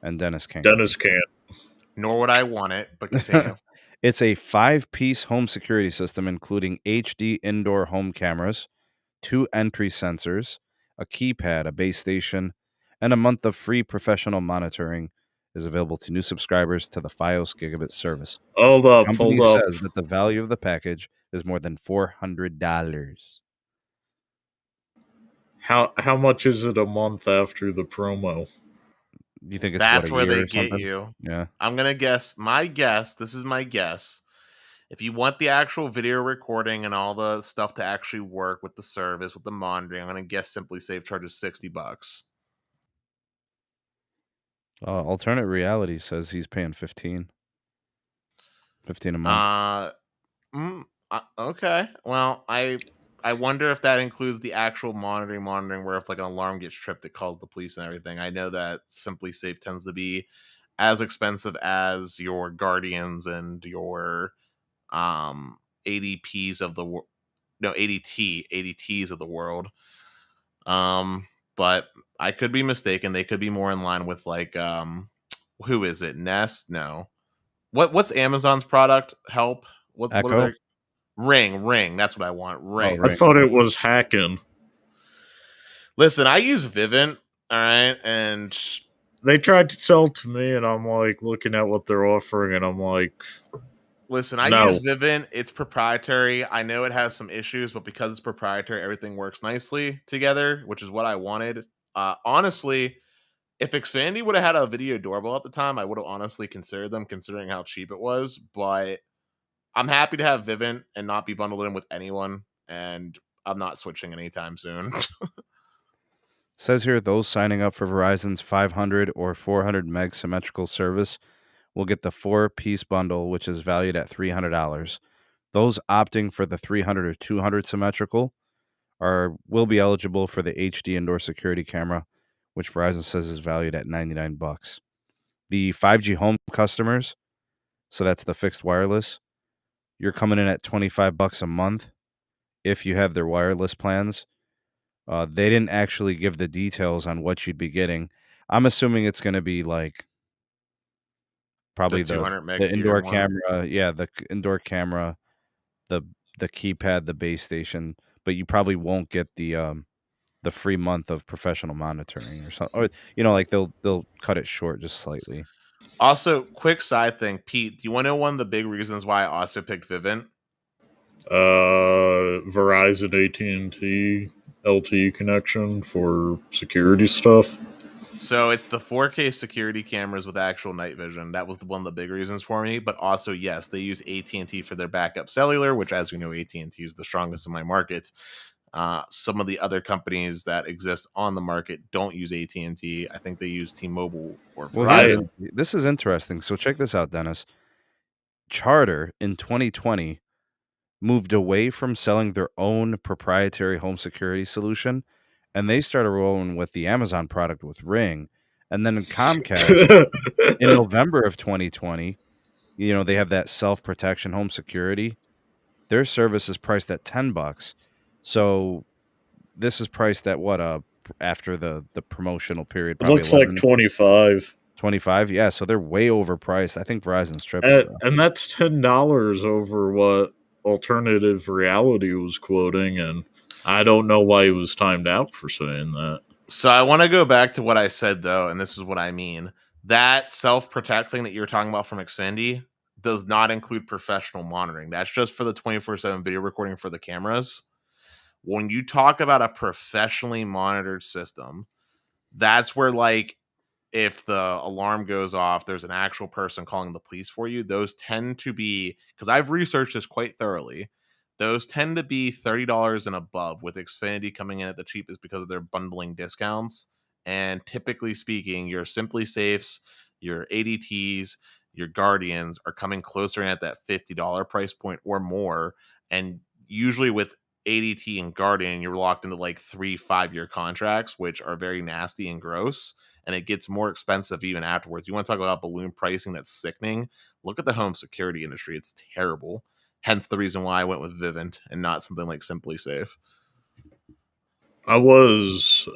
and Dennis can't get Dennis can't. Nor would I want it, but this. continue. It's a 5-piece home security system, including HD indoor home cameras, 2 entry sensors, a keypad, a base station, and a month of free professional monitoring is available to new subscribers to the Fios gigabit service. Hold The up, company hold up. says that the value of the package is more than $400. How much is it a month after the promo? You think it's what, That's a where year they or get something? you. Yeah. I'm going to guess, this is my guess. If you want the actual video recording and all the stuff to actually work with the service, with the monitoring, I'm going to guess Simply Safe charges $60. Alternate Reality says he's paying 15 a month. Uh, okay. Well, I wonder if that includes the actual monitoring where if like an alarm gets tripped it calls the police and everything. I know that Simply Safe tends to be as expensive as your Guardians and your ADPs of the no ADTs of the world. But I could be mistaken. They could be more in line with like who is it? Nest? No. What's Amazon's product? Help. What are Echo? they? Ring. That's what I want. Oh, Ring. I right. thought it was hacking. Listen, I use Vivint, all right, and They tried to sell to me, and I'm like looking at what they're offering, and I'm like, listen, I no. use Vivint. It's proprietary. I know it has some issues, but because it's proprietary, everything works nicely together, which is what I wanted. Honestly, if Xfinity would have had a video doorbell at the time, I would have honestly considered them, considering how cheap it was. But I'm happy to have Vivint and not be bundled in with anyone, and I'm not switching anytime soon. Says here those signing up for Verizon's 500 or 400 meg symmetrical service will get the 4-piece bundle, which is valued at $300. Those opting for the 300 or 200 symmetrical will be eligible for the HD indoor security camera, which Verizon says is valued at $99. The 5G home customers, so that's the fixed wireless, you're coming in at $25 a month if you have their wireless plans. They didn't actually give the details on what you'd be getting. I'm assuming it's going to be like The probably 200 the meg theater indoor one. camera, yeah, indoor camera, the the keypad, the base station, but you probably won't get the free month of professional monitoring or something. Or like they'll cut it short just slightly. Also, quick side thing, Pete, do you want to know one of the big reasons why I also picked Vivint? Verizon AT&T LTE connection for security stuff. So it's the 4K security cameras with actual night vision. That was one of the big reasons for me. But also, yes, they use AT&T for their backup cellular, which, as you know, AT&T is the strongest in my market. Some of the other companies that exist on the market don't use AT&T. I think they use T-Mobile or Well, I Verizon. this is interesting. So check this out, Dennis. Charter in 2020 moved away from selling their own proprietary home security solution, and they started rolling with the Amazon product with Ring. And then Comcast in November of 2020, they have that self-protection home security. Their service is priced at $10. So this is priced at what after the promotional period, It probably looks like 11, 25. 25. Yeah, so they're way overpriced. I think Verizon's tripled though. And that's $10 over what Alternative Reality was quoting, and I don't know why he was timed out for saying that. So I want to go back to what I said, though, and this is what I mean. That self-protect thing that you're talking about from Xfinity does not include professional monitoring. That's just for the 24/7 video recording for the cameras. When you talk about a professionally monitored system, that's where, like, if the alarm goes off, there's an actual person calling the police for you. Those tend to be, because I've researched this quite thoroughly, those tend to be $30 and above, with Xfinity coming in at the cheapest because of their bundling discounts. And typically speaking, your Simply Safes, your ADTs, your Guardians are coming closer in at that $50 price point or more. And usually with ADT and Guardian, you're locked into like 3-5 year contracts, which are very nasty and gross, and it gets more expensive even afterwards. You want to talk about balloon pricing that's sickening? Look at the home security industry. It's terrible. Hence the reason why I went with Vivint and not something like Simply Safe. I was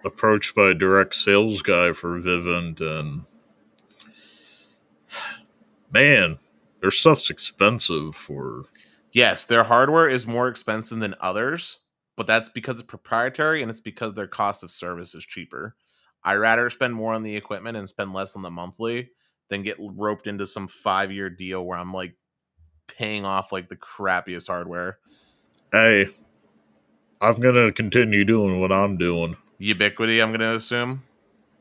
approached by a direct sales guy for Vivint, and man, their stuff's expensive for. Yes, their hardware is more expensive than others, but that's because it's proprietary and it's because their cost of service is cheaper. I rather spend more on the equipment and spend less on the monthly than get roped into some 5-year deal where I'm like paying off like the crappiest hardware. Hey, I'm gonna continue doing what I'm doing. Ubiquity, I'm going to assume.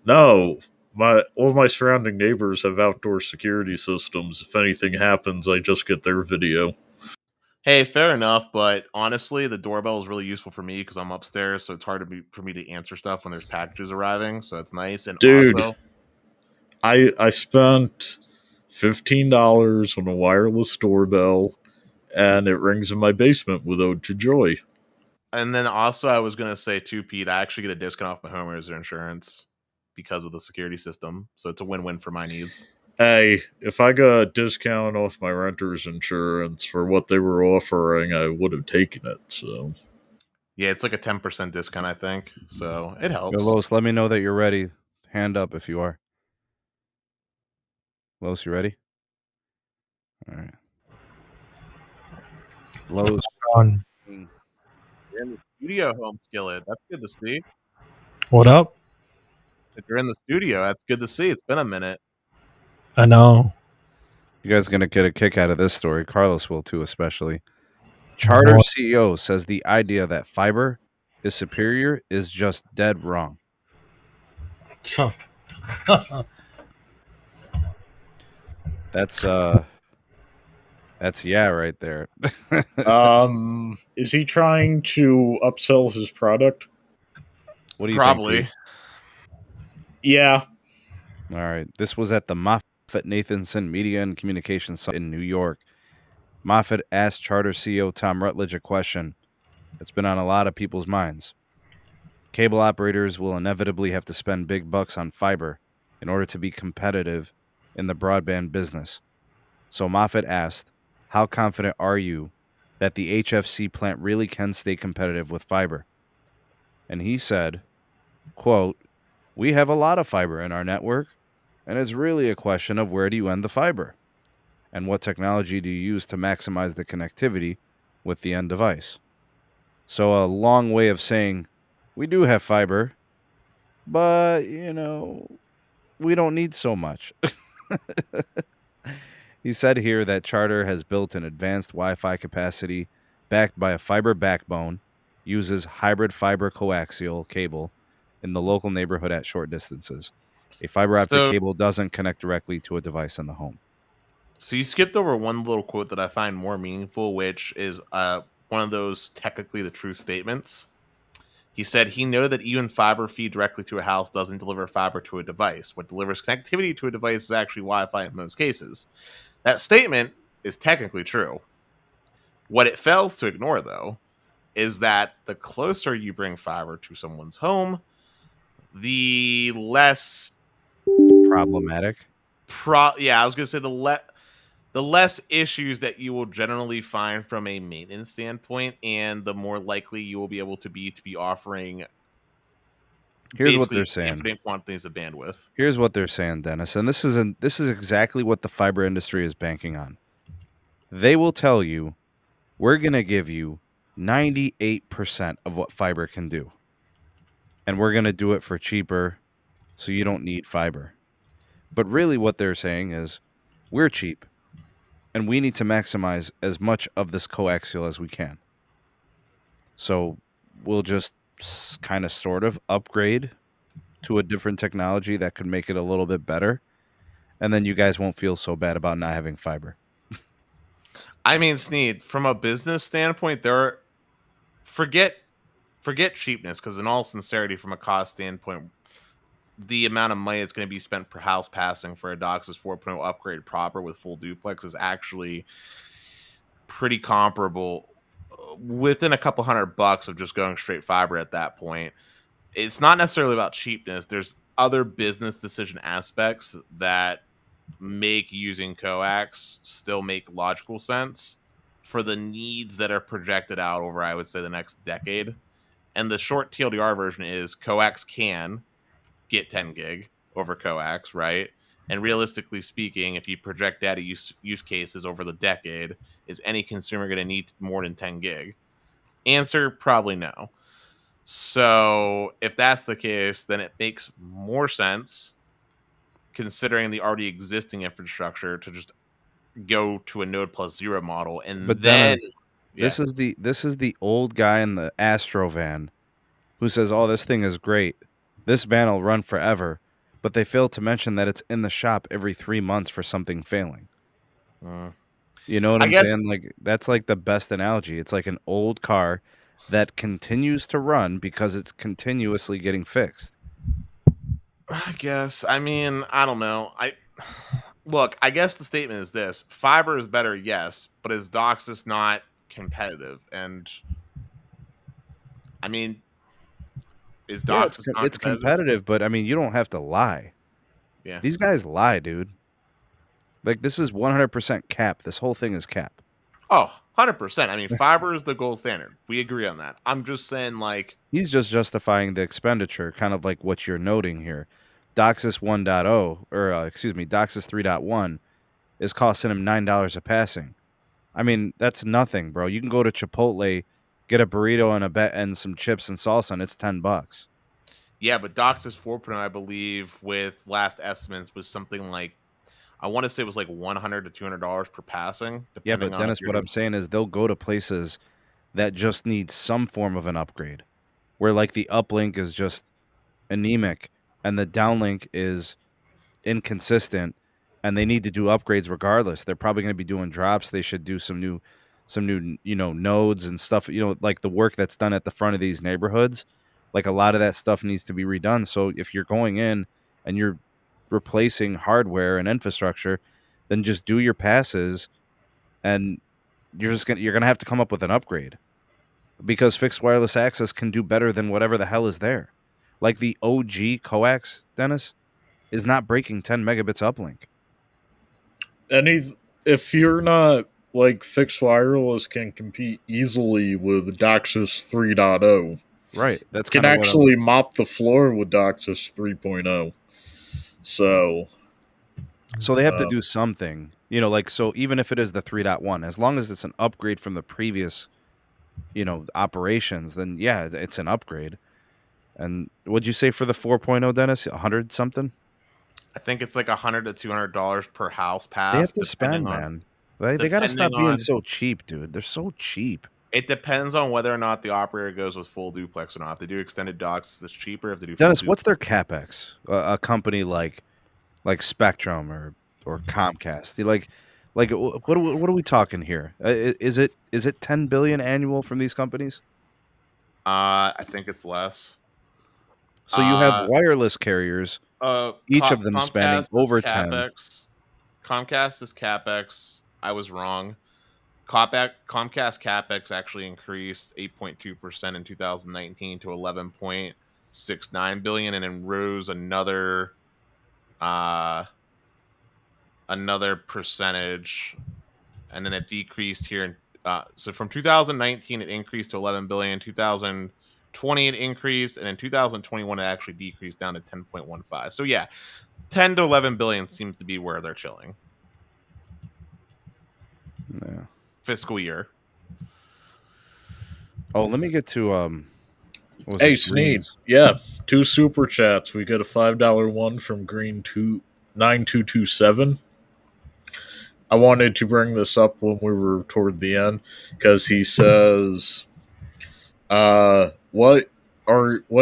No, all of my surrounding neighbors have outdoor security systems. If anything happens, I just get their video. Hey, fair enough, but honestly, the doorbell is really useful for me because I'm upstairs, so it's hard for me to answer stuff when there's packages arriving. So it's nice, and Dude, also, I spent $15 on a wireless doorbell, and it rings in my basement with Ode to Joy. I was gonna say too, Pete. I actually get a discount off my homeowner's insurance because of the security system, so it's a win-win for my needs. Hey, if I got a discount off my renter's insurance for what they were offering, I would have taken it. So Yeah, it's like a 10% discount, I think. So it Yo, helps. Los, let me know that you're ready. Hand up if you are. Los, you ready? All right. Los. On. You're in the studio, home skillet. That's good to see. What up? If you're in the studio, that's good to see. It's been a minute. I know. You guys going to get a kick out of this story. Carlos will too, especially. Charter CEO says the idea that fiber is superior is just dead wrong. That's yeah right there. Is he trying to upsell his product? What do you Probably. think? Yeah. All right. This was at the Moffett-Nathanson Media and Communications Summit in New York. Moffett asked Charter CEO Tom Rutledge a question that's been on a lot of people's minds. Cable operators will inevitably have to spend big bucks on fiber in order to be competitive in the broadband business. So Moffett asked, how confident are you that the HFC plant really can stay competitive with fiber? And he said, quote, We have a lot of fiber in our network, and it's really a question of where do you end the fiber and what technology do you use to maximize the connectivity with the end device. So, a long way of saying we do have fiber, but, we don't need so much. He said here that Charter has built an advanced Wi Fi capacity backed by a fiber backbone, uses hybrid fiber coaxial cable in the local neighborhood at short distances. A fiber optic So, cable doesn't connect directly to a device in the home. so you skipped over one little quote that I find more meaningful, which is one of those technically the true statements. He said he noted that even fiber feed directly to a house doesn't deliver fiber to a device. What delivers connectivity to a device is actually Wi-Fi in most cases. That statement is technically true. What it fails to ignore, though, is that the closer you bring fiber to someone's home, the less Problematic. I was going to say the less issues that you will generally find from a maintenance standpoint, and the more likely you will be able to be offering Here's what they're basically saying. infinite quantities of bandwidth. Here's what they're saying, Dennis, and this is exactly what the fiber industry is banking on. They will tell you, we're going to give you 98% of what fiber can do. And we're going to do it for cheaper so you don't need fiber. But really what they're saying is we're cheap and we need to maximize as much of this coaxial as we can. So we'll just kind of sort of upgrade to a different technology that could make it a little bit better. And then you guys won't feel so bad about not having fiber. I mean, Sneed, from a business standpoint, forget cheapness, because in all sincerity, from a cost standpoint, the amount of money that's going to be spent per house passing for a DOCSIS 4.0 upgrade proper with full duplex is actually pretty comparable, within a couple $100 of just going straight fiber at that point. It's not necessarily about cheapness. There's other business decision aspects that make using coax still make logical sense for the needs that are projected out over, I would say, the next decade. And the short TLDR version is coax can get 10 gig over coax, right? And realistically speaking, if you project data use cases over the decade, is any consumer going to need more than 10 gig? Answer, probably no. So if that's the case, then it makes more sense, considering the already existing infrastructure, to just go to a node plus zero model. And But then Dennis, this is the old guy in the Astro van who says, "Oh, this thing is great. This van will run forever." But they fail to mention that it's in the shop every 3 months for something failing. You know what I I'm guess saying? Like that's like the best analogy. It's like an old car that continues to run because it's continuously getting fixed. I mean, I don't know. I guess the statement is this: fiber is better, yes, but is DOCSIS not competitive? And I mean, is Yeah, DOCSIS not it's competitive? competitive, but I mean, you don't have to lie. Yeah. These guys lie, dude. Like this is 100% cap. This whole thing is cap. Oh, 100%. I mean, fiber is the gold standard. We agree on that. I'm just saying, like, He's just justifying the expenditure, kind of like what you're noting here. DOCSIS 1.0, or excuse me, DOCSIS 3.1 is costing him $9 a passing. I mean, that's nothing, bro. You can go to Chipotle, get a burrito and and some chips and salsa, and it's $10. yeah, but DOCSIS 4.0, I believe, with last estimates, was something like, I want to say it was like $100 to $200 per passing, Yeah, depending but on if Dennis, you're what doing. I'm saying is they'll go to places that just need some form of an upgrade, where like the uplink is just anemic and the downlink is inconsistent and they need to do upgrades regardless. They're probably going to be doing drops. They should do some new nodes and stuff, like the work that's done at the front of these neighborhoods. Like a lot of that stuff needs to be redone. So if you're going in and you're replacing hardware and infrastructure, then just do your passes and you're going to have to come up with an upgrade because fixed wireless access can do better than whatever the hell is there. Like the OG coax, Dennis, is not breaking 10 megabits uplink. If you're not like fixed wireless can compete easily with DOCSIS 3.0, Right. That's Can kind of what I'm. actually mop the floor with DOCSIS 3.0. So, So they have to uh, do something, like, so even if it is the 3.1, as long as it's an upgrade from the previous, operations, then yeah, it's an upgrade. And what'd you say for the 4.0, Dennis? 100 something? I think it's like $100 to $200 per house They have pass, to depending spend, on man. They got to depending stop being on so cheap, dude. They're so cheap. it depends on whether or not the operator goes with full duplex or not. If they do extended docks, it's cheaper. If they do full Dennis, duplex, what's their capex? A company like Spectrum or Comcast. What are we talking here? Is it 10 billion annual from these companies? I think it's less. So you have Uh, wireless carriers, each of them spending Comcast is over 10. capex. Comcast is capex. I was wrong. Comcast capex actually increased 8.2% in 2019 to 11.69 billion, and then rose uh another percentage, and then it decreased here. So from 2019 it increased to 11 billion. 2020 it increased, and in 2021 it actually decreased down to 10.15. So yeah, 10 to 11 billion seems to be where they're chilling Yeah. fiscal year. Oh, let me get to what was hey, it? Sneed. Greens. Yeah, 2 super chats. We got a $5 one from Green9227. I wanted to bring this up when we were toward the end because he says, what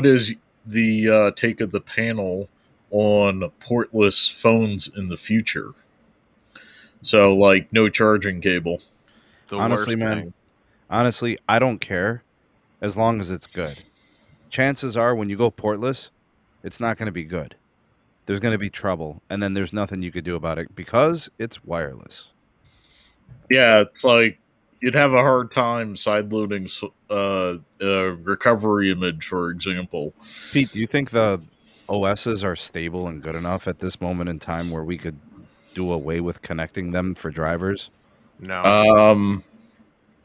is the take of the panel on portless phones in the future?" So, like, no charging cable. The Honestly, worst man, thing. I don't care as long as it's good. Chances are when you go portless, it's not going to be good. There's going to be trouble, and then there's nothing you could do about it because it's wireless. Yeah, it's like you'd have a hard time sideloading a recovery image, for example. Pete, do you think the OSs are stable and good enough at this moment in time where we could do away with connecting them for drivers? No. Um,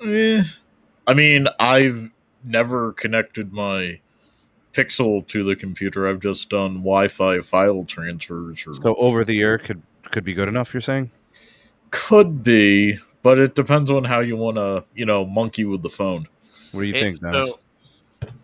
eh, I mean, I've never connected my Pixel to the computer. I've just done Wi-Fi file transfers, or So over the air could be good enough, you're saying? could be, but it depends on how you want to, monkey with the phone. What do you It think, Dennis?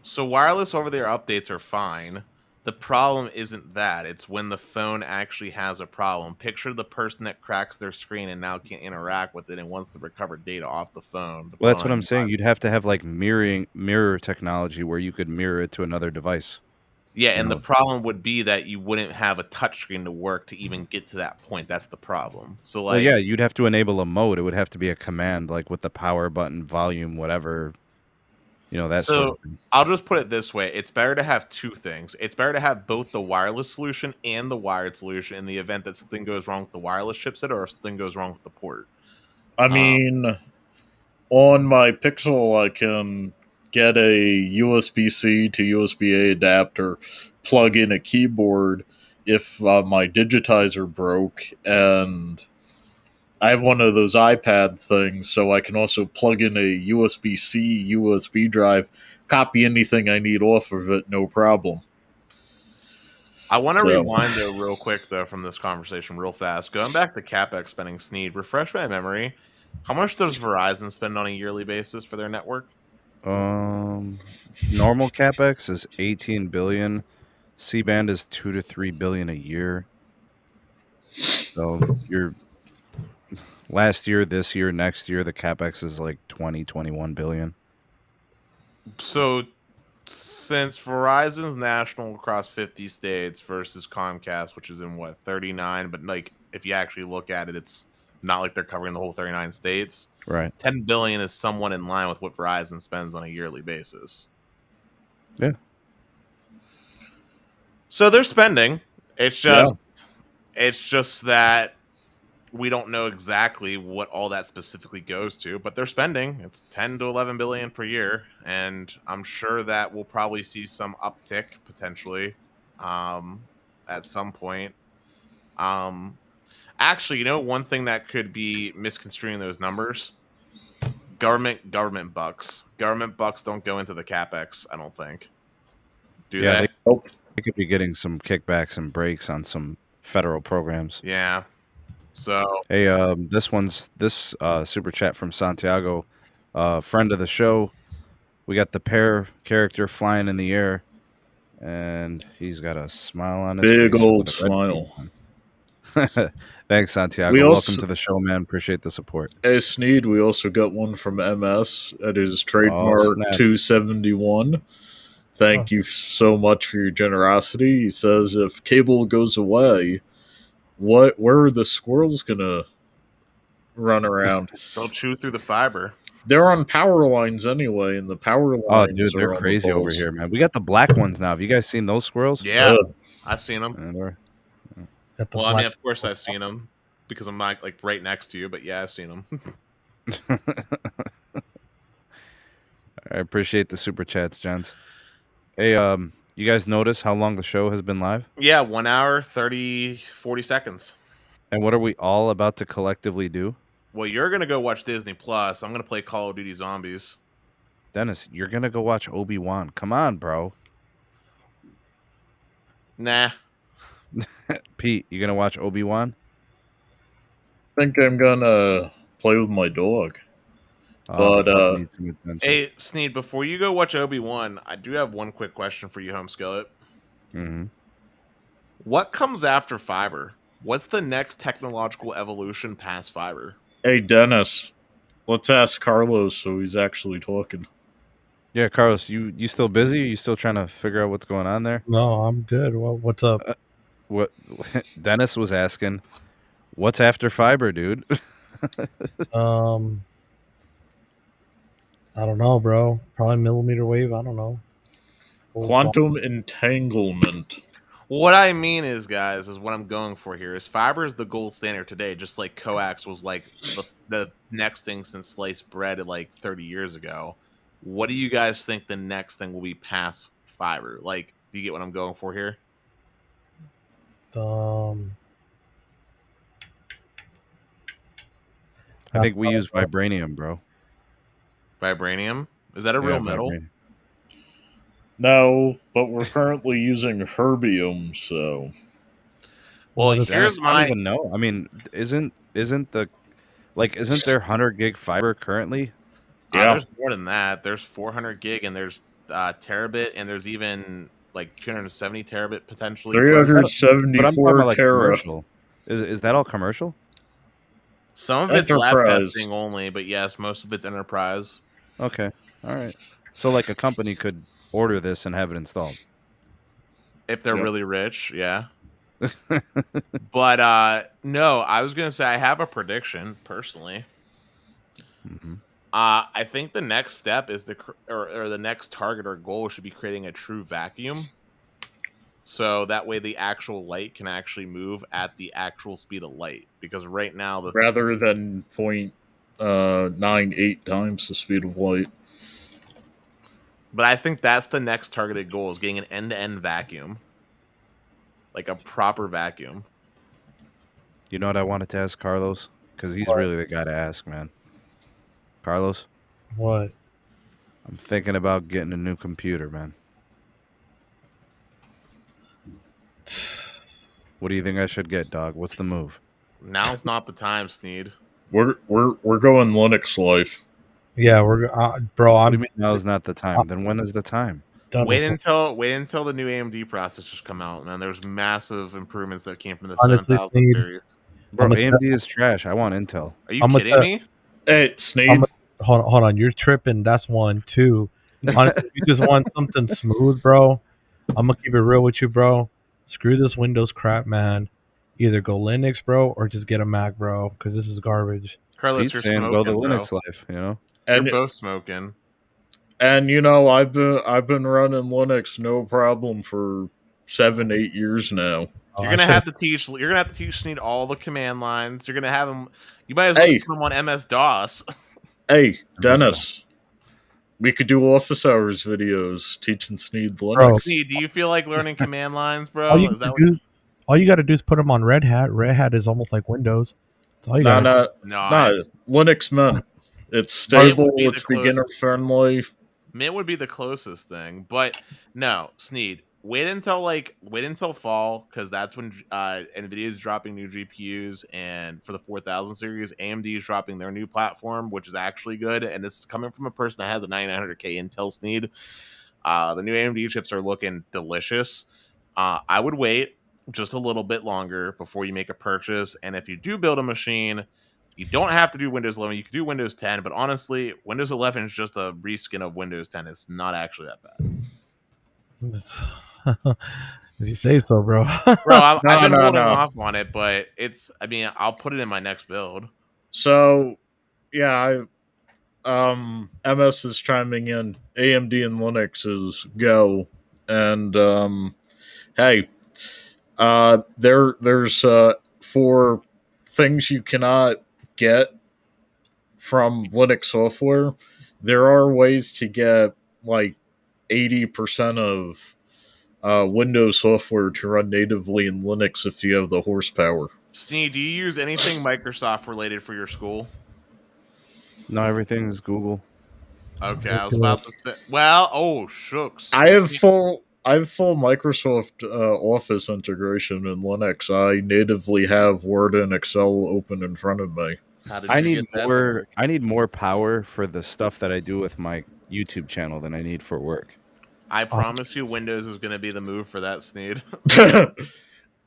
so wireless over the air updates are fine. The problem isn't that. It's when the phone actually has a problem. Picture the person that cracks their screen and now can't interact with it and wants to recover data off the phone to Well, put that's on what a I'm new saying. You'd have to have like mirror technology where you could mirror it to another device. Yeah, You and the know, problem would be that you wouldn't have a touchscreen to work to even get to that point. That's the problem. So well, yeah, like you'd have to enable a mode. It would have to be a command, like with the power button, volume, whatever, that sort of so thing. I'll just put it this way. It's better to have two things. It's better to have both the wireless solution and the wired solution in the event that something goes wrong with the wireless chipset or if something goes wrong with the port. I Um, mean, on my Pixel, I can get a USB C to USB A adapter, plug in a keyboard if my digitizer broke, and I have one of those iPad things, so I can also plug in a USB C USB drive, copy anything I need off of it, no problem. I want to So, rewind though, real quick though, from this conversation, real fast. Going back to capex spending, Sneed, refresh my memory. How much does Verizon spend on a yearly basis for their network? Um, Normal capex is 18 billion. C band is 2 to 3 billion a year. So your last year, this year, next year, the capex is like 21 billion. So, since Verizon's national across 50 states versus Comcast, which is in what 39, but like if you actually look at it, it's not like they're covering the whole 39 states. Right. 10 billion is somewhat in line with what Verizon spends on a yearly basis. Yeah. So they're spending. It's yeah. just that we don't know exactly what all that specifically goes to, but they're spending. It's 10 to 11 billion per year, and I'm sure that we'll probably see some uptick potentially at some point. Actually, one thing that could be misconstruing those numbers, Government bucks. Government bucks don't go into the CapEx, I don't think. Do Yeah, they? they could be getting some kickbacks and breaks on some federal programs. Yeah. So Hey, this super chat from Santiago, friend of the show. We got the pear character flying in the air, and he's got a smile on his Big face. old with a red smile. cape on. Thanks, Santiago. We Welcome also- to the show, man. Appreciate the support. Hey, Sneed, we also got one from MS at his trademark snap. 271. Thank you so much for your generosity. He says, if cable goes away, where are the squirrels gonna run around? they'll chew through the fiber. They're on power lines anyway, and the power lines. Oh, dude, they're are on crazy the over poles. here, man. We got the black ones now. Have you guys seen those squirrels? Yeah, I've seen them. And they're- Well, I mean, of course I've seen them because I'm not like right next to you, but yeah, I've seen them. I appreciate the super chats, gents. Hey, you guys notice how long the show has been live? Yeah, 1 hour, 40 seconds. And what are we all about to collectively do? Well, you're going to go watch Disney Plus. I'm going to play Call of Duty Zombies. Dennis, you're going to go watch Obi-Wan. Come on, bro. Nah. Pete, you going to watch Obi-Wan? I think I'm gonna play with my dog. The pup needs some attention. Hey, Sneed, before you go watch Obi-Wan, I do have one quick question for you, Home Skillet. Mm-hmm. What comes after fiber? What's the next technological evolution past fiber? Hey, Dennis, let's ask Carlos so he's actually talking. Yeah, Carlos, you still busy? Are you still trying to figure out what's going on there? No, I'm good. Well, what's up? What Dennis was asking, what's after fiber, dude? I don't know, bro. Probably millimeter wave. I don't know. Quantum entanglement. What I mean is, guys, is what I'm going for here is fiber is the gold standard today, just like coax was like the next thing since sliced bread like 30 years ago. What do you guys think the next thing will be past fiber? Like, do you get what I'm going for here? I think we use vibranium, bro. Vibranium? Is that a real metal? Vibranium. No, but we're currently using herbium, so. Well, here's I my. don't even know. I mean, isn't there 100 gig fiber currently? Yeah. There's more than that. There's 400 gig, and there's terabit, and there's even like 270 terabit potentially. 374 but I'm talking about, like, tera. commercial. Is that all commercial? Some of it's lab Enterprise. testing only, but yes, most of it's enterprise. Okay, all right. So like a company could order this and have it installed if they're really rich, yeah. But no, I was gonna say I have a prediction personally. Mm-hmm. I think the next step is or the next target or goal should be creating a true vacuum. So that way the actual light can actually move at the actual speed of light. Because right now rather than 0.98 times the speed of light. But I think that's the next targeted goal is getting an end-to-end vacuum. Like a proper vacuum. You know what I wanted to ask Carlos? Because he's really the guy to ask, man. Carlos? What? I'm thinking about getting a new computer, man. What do you think I should get, dog? What's the move? Now's not the time, Sneed. We're going Linux life. Yeah, bro. What do you mean now's not the time? Then when is the time? Wait until the new AMD processors come out, man. There's massive improvements that came from the Honestly, 7000 series. Bro, AMD is trash. I want Intel. Are you kidding me? Hey, Sneed. Hold on. You're tripping. That's one. Two. Honestly, if you just want something smooth, bro, I'm gonna keep it real with you, bro. Screw this Windows crap, man. Either go Linux, bro, or just get a Mac, bro, because this is garbage. Carlos, you're smoking, go the bro. Linux life, you know. And you're both smoking. And you know, I've been running Linux no problem for 7-8 years now. You're gonna have to teach Sneed all the command lines. You're gonna have him. You might as well just put him on MS DOS. Hey, Dennis. We could do office hours videos teaching Sneed Linux. Bro. Sneed, do you feel like learning command lines, bro? All you got to do is put them on Red Hat. Red Hat is almost like Windows. That's all you got. Linux, man. It's stable. Would be the It's beginner closest. friendly. Mint would be the closest thing, but no, Sneed. Wait until fall, because that's when Nvidia is dropping new GPUs, and for the 4000 series, AMD is dropping their new platform, which is actually good. And this is coming from a person that has a 9900K Intel Sneed. The new AMD chips are looking delicious. I would wait just a little bit longer before you make a purchase, and if you do build a machine, you don't have to do Windows 11. You can do Windows 10, but honestly, Windows 11 is just a reskin of Windows 10. It's not actually that bad. If you say so, bro. Bro, I've been holding off on it, but I'll put it in my next build. So, yeah, MS is chiming in. AMD and Linux is go, and hey, there's for things you cannot get from Linux software, there are ways to get like 80% of Windows software to run natively in Linux if you have the horsepower. Sneed, do you use anything Microsoft related for your school? No, everything is Google. Okay, I was about to say. Well, oh shucks. I have full Microsoft Office integration in Linux. I natively have Word and Excel open in front of me. I need more power for the stuff that I do with my YouTube channel than I need for work. I promise you, Windows is going to be the move for that, Sneed.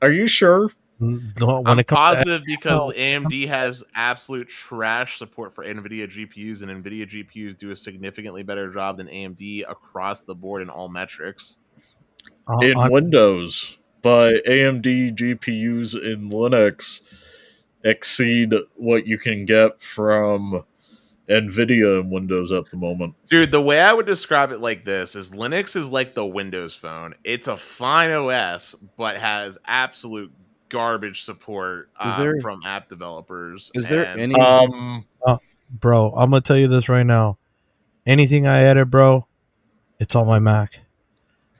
Are you sure? I'm positive because AMD has absolute trash support for NVIDIA GPUs, and NVIDIA GPUs do a significantly better job than AMD across the board in all metrics. In Windows, but AMD GPUs in Linux exceed what you can get from NVIDIA in Windows at the moment. Dude, the way I would describe it like this is Linux is like the Windows phone. It's a fine OS, but has absolute garbage support from app developers. Is there any... bro, I'm going to tell you this right now. Anything I edit, bro, it's on my Mac.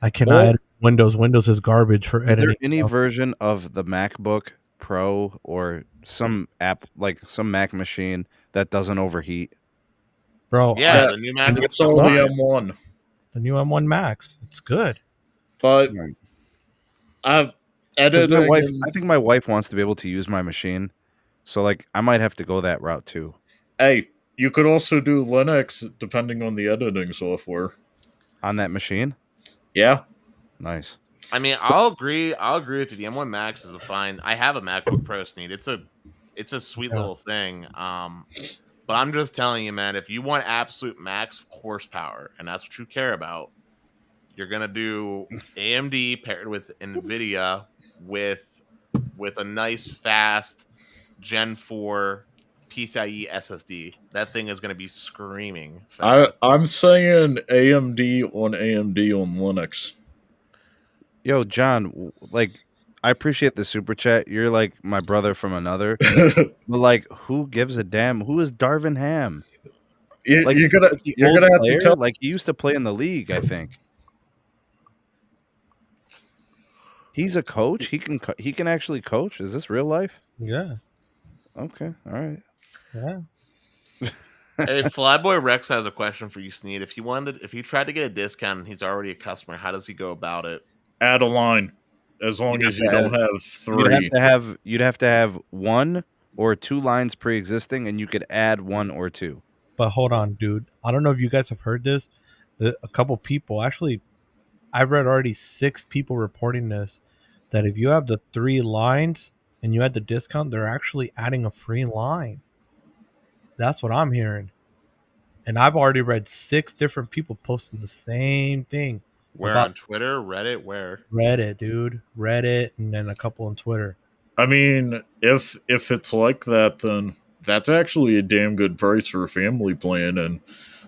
I cannot edit Windows. Windows is garbage for editing. Is there any version of the MacBook Pro or some app, like some Mac machine that doesn't overheat? Bro, yeah, the new Mac. It's all the M1. The new M1 Max. It's good. But I've edited. I think my wife wants to be able to use my machine, so like I might have to go that route too. Hey, you could also do Linux depending on the editing software on that machine. Yeah, nice. I mean, I'll agree with you. The M1 Max is a fine. I have a MacBook Pro, Sneed. It's a sweet little thing. But I'm just telling you, man, if you want absolute max horsepower and that's what you care about, you're gonna do AMD paired with NVIDIA with a nice fast Gen 4 PCIe SSD. That thing is gonna be screaming fast. I'm saying AMD on Linux. Yo, John, like, I appreciate the super chat. You're like my brother from another. But like, who gives a damn? Who is Darvin Ham? You're gonna have to tell. Like, he used to play in the league, I think. He's a coach. He can actually coach. Is this real life? Yeah. Okay. All right. Yeah. Hey, Flyboy Rex has a question for you, Sneed. If he tried to get a discount and he's already a customer, how does he go about it? Add a line. As long as you don't have 3. You'd have to have 1 or 2 lines pre-existing, and you could add 1 or 2. But hold on, dude. I don't know if you guys have heard this. A couple people, actually, I read already 6 people reporting this, that if you have the 3 lines and you add the discount, they're actually adding a free line. That's what I'm hearing. And I've already read 6 different people posting the same thing. Where, on Twitter, Reddit, where? Reddit, dude. Reddit, and then a couple on Twitter. I mean, if it's like that, then that's actually a damn good price for a family plan, and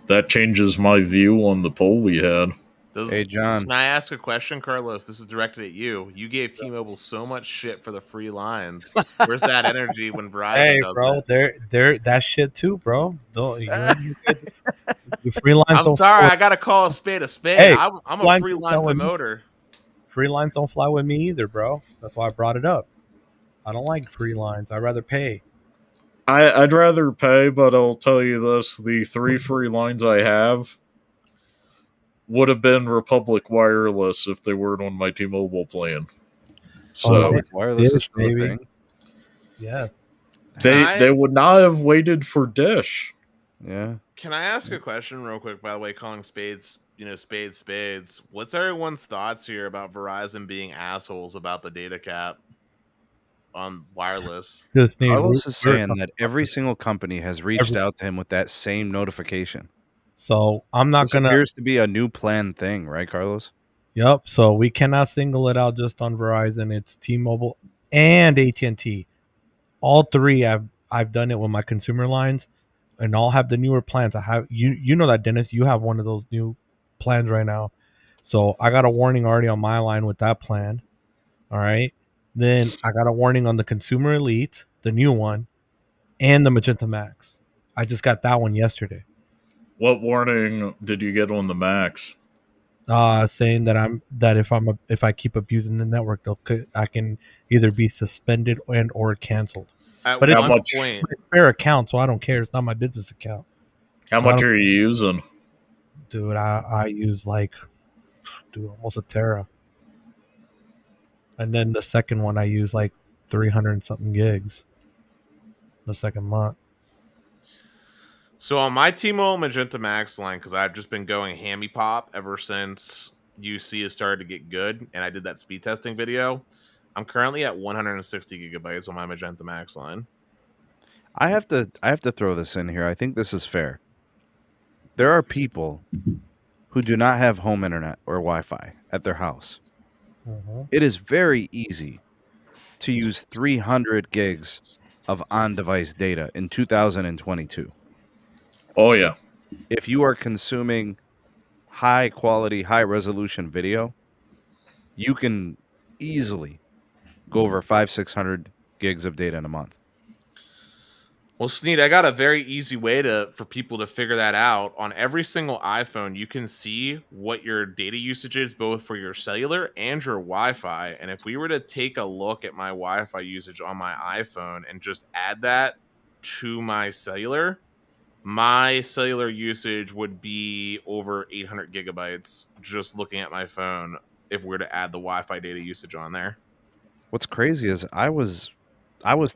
that changes my view on the poll we had. Hey, John. Can I ask a question, Carlos? This is directed at you. You gave T-Mobile so much shit for the free lines. Where's that energy when Verizon does bro, that? they're that shit too, bro. Don't the free lines. I'm sorry, I gotta call a spade a spade. Hey, I'm a free line promoter. Free lines don't fly with me either, bro. That's why I brought it up. I don't like free lines. I'd rather pay. I'd rather pay, but I'll tell you this: the 3 free lines I have would have been Republic Wireless if they weren't on my T-Mobile plan. So yeah. Wireless is Dish, still a baby. thing. Yes. they would not have waited for Dish. Yeah. Can I ask a question real quick? By the way, calling spades, spades. What's everyone's thoughts here about Verizon being assholes about the data cap on wireless? Just need Carlos is we're saying that every single company has reached out to him with that same notification. So I'm not This gonna. appears to be a new plan thing, right, Carlos? Yep. So we cannot single it out just on Verizon. It's T-Mobile and AT&T. All three. I've done it with my consumer lines, and all have the newer plans. I have you know that, Dennis. You have one of those new plans right now. So I got a warning already on my line with that plan. All right. Then I got a warning on the Consumer Elite, the new one, and the Magenta MAX. I just got that one yesterday. What warning did you get on the Max? Saying that if I keep abusing the network, I can either be suspended and or canceled. At But one it's point, a spare account, so I don't care. It's not my business account. How So much are you using? Dude, I use almost a tera. And then the second one I use 300 and something gigs. The second month. so on my T-Mobile Magenta Max line, because I've just been going hammy pop ever since UC has started to get good, and I did that speed testing video. I'm currently at 160 gigabytes on my Magenta Max line. I have to throw this in here. I think this is fair. There are people who do not have home internet or Wi-Fi at their house. Mm-hmm. It is very easy to use 300 gigs of on-device data in 2022. Oh, yeah. If you are consuming high quality, high resolution video, you can easily go over 500-600 gigs of data in a month. Well, Sneed, I got a very easy way for people to figure that out. On every single iPhone, you can see what your data usage is, both for your cellular and your Wi-Fi. And if we were to take a look at my Wi-Fi usage on my iPhone and just add that to my cellular usage would be over 800 gigabytes just looking at my phone if we were to add the Wi-Fi data usage on there. What's crazy is I was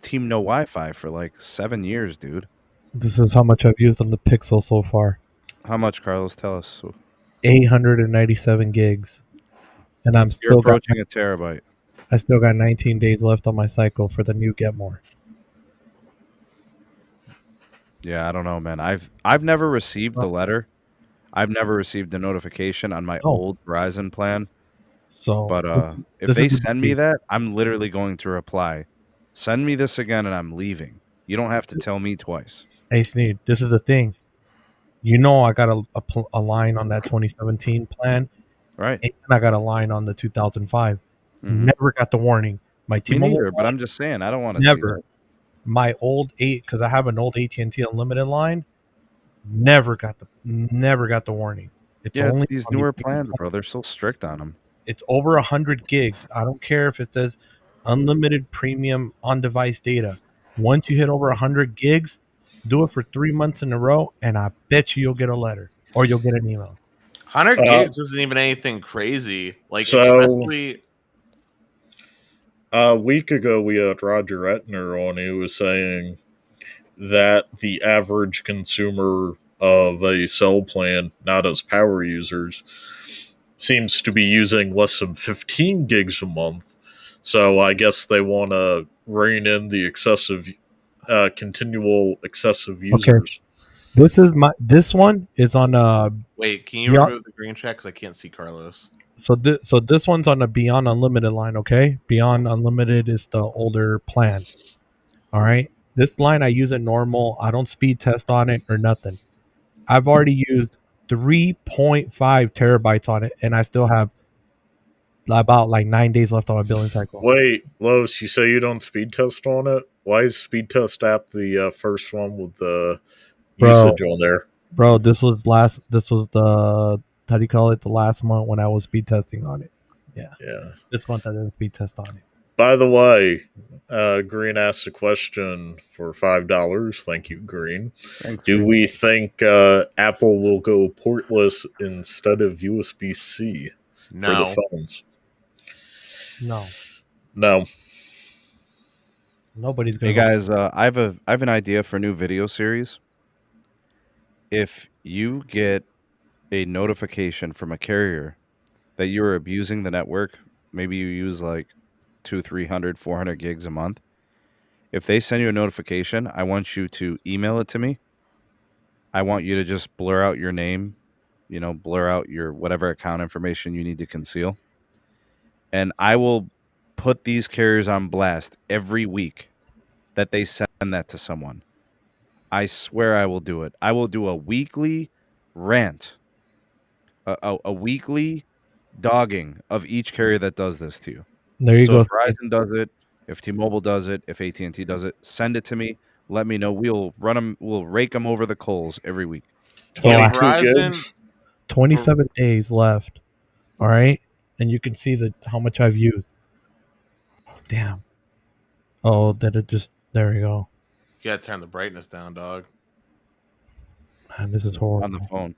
team no Wi-Fi for 7 years, dude. This is how much I've used on the Pixel so far. How much, Carlos? Tell us. 897 gigs. And You're approaching a terabyte. I still got 19 days left on my cycle for the new Get More. Yeah, I don't know, man. I've never received the letter. I've never received the notification on my old Verizon plan. So, but if they send me that, I'm literally going to reply, send me this again and I'm leaving. You don't have to tell me twice. Hey, Sneed, this is the thing. You know I got a line on that 2017 plan. Right. And I got a line on the 2005. Mm-hmm. Never got the warning. My T-Mobile Me neither, but I'm just saying, I don't want to never. see that. My old because I have an old AT&T Unlimited line, never got the warning. It's only these newer plans, bro. They're so strict on them. It's over 100 gigs. I don't care if it says unlimited premium on-device data. Once you hit over 100 gigs, do it for 3 months in a row, and I bet you'll get a letter or you'll get an email. 100 gigs isn't even anything crazy. Especially a week ago, we had Roger Etner on. He was saying that the average consumer of a cell plan, not as power users, seems to be using less than 15 gigs a month. So I guess they want to rein in the continual excessive users. Okay. This one is on Wait, can you remove the green check because I can't see Carlos? So this one's on the Beyond Unlimited line, okay? Beyond Unlimited is the older plan. All right? This line I use it normal. I don't speed test on it or nothing. I've already used 3.5 terabytes on it, and I still have about 9 days left on my billing cycle. Wait, Lois, you say you don't speed test on it? Why is speed test app the first one with the usage on there? Bro, this was the how do you call it? The last month when I was speed testing on it. Yeah. This month I didn't speed test on it. By the way, Green asked a question for $5. Thank you, Green. Thanks, Do Green. we think Apple will go portless instead of USB-C for No. the phones? No, No. nobody's Hey gonna. guys, I have an idea for a new video series. If you get a notification from a carrier that you're abusing the network, maybe you use like 200, 300, 400 gigs a month. If they send you a notification, I want you to email it to me. I want you to just blur out your name, blur out your whatever account information you need to conceal. And I will put these carriers on blast every week that they send that to someone. I swear I will do it. I will do a weekly rant, a weekly dogging of each carrier that does this to you. There you So go. if Verizon does it, if T-Mobile does it, if AT&T does it, send it to me. Let me know. We'll run them. We'll rake them over the coals every week. Yeah, 22 Verizon. gigs? 27 days left. All right, and you can see how much I've used. Damn. Oh, that it just there you go. You gotta turn the brightness down, dog. Man, this is horrible. On the phone.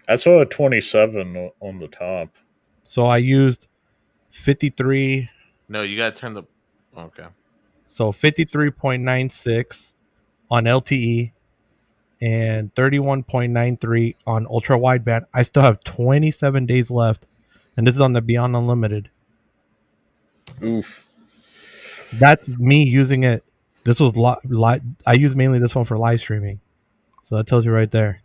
I saw a 27 on the top. So I used 53. No, you gotta turn the. Okay. So 53.96 on LTE and 31.93 on ultra wideband. I still have 27 days left, and this is on the Beyond Unlimited. Oof. That's me using it. This was I use mainly this one for live streaming, so that tells you right there.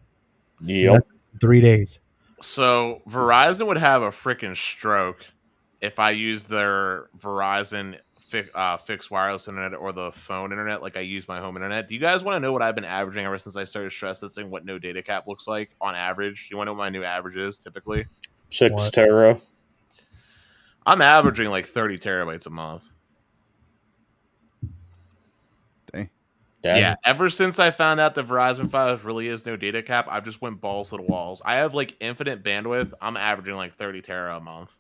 Yep. 3 days. So Verizon would have a freaking stroke if I used their Verizon fixed wireless internet or the phone internet like I use my home internet. Do you guys want to know what I've been averaging ever since I started stress testing what no data cap looks like on average? Do you want to know what my new average is typically? 6 What? tera. I'm averaging like 30 terabytes a month. Dang. Damn. Yeah, ever since I found out that Verizon Files really is no data cap, I've just went balls to the walls. I have like infinite bandwidth. I'm averaging like 30 tera a month.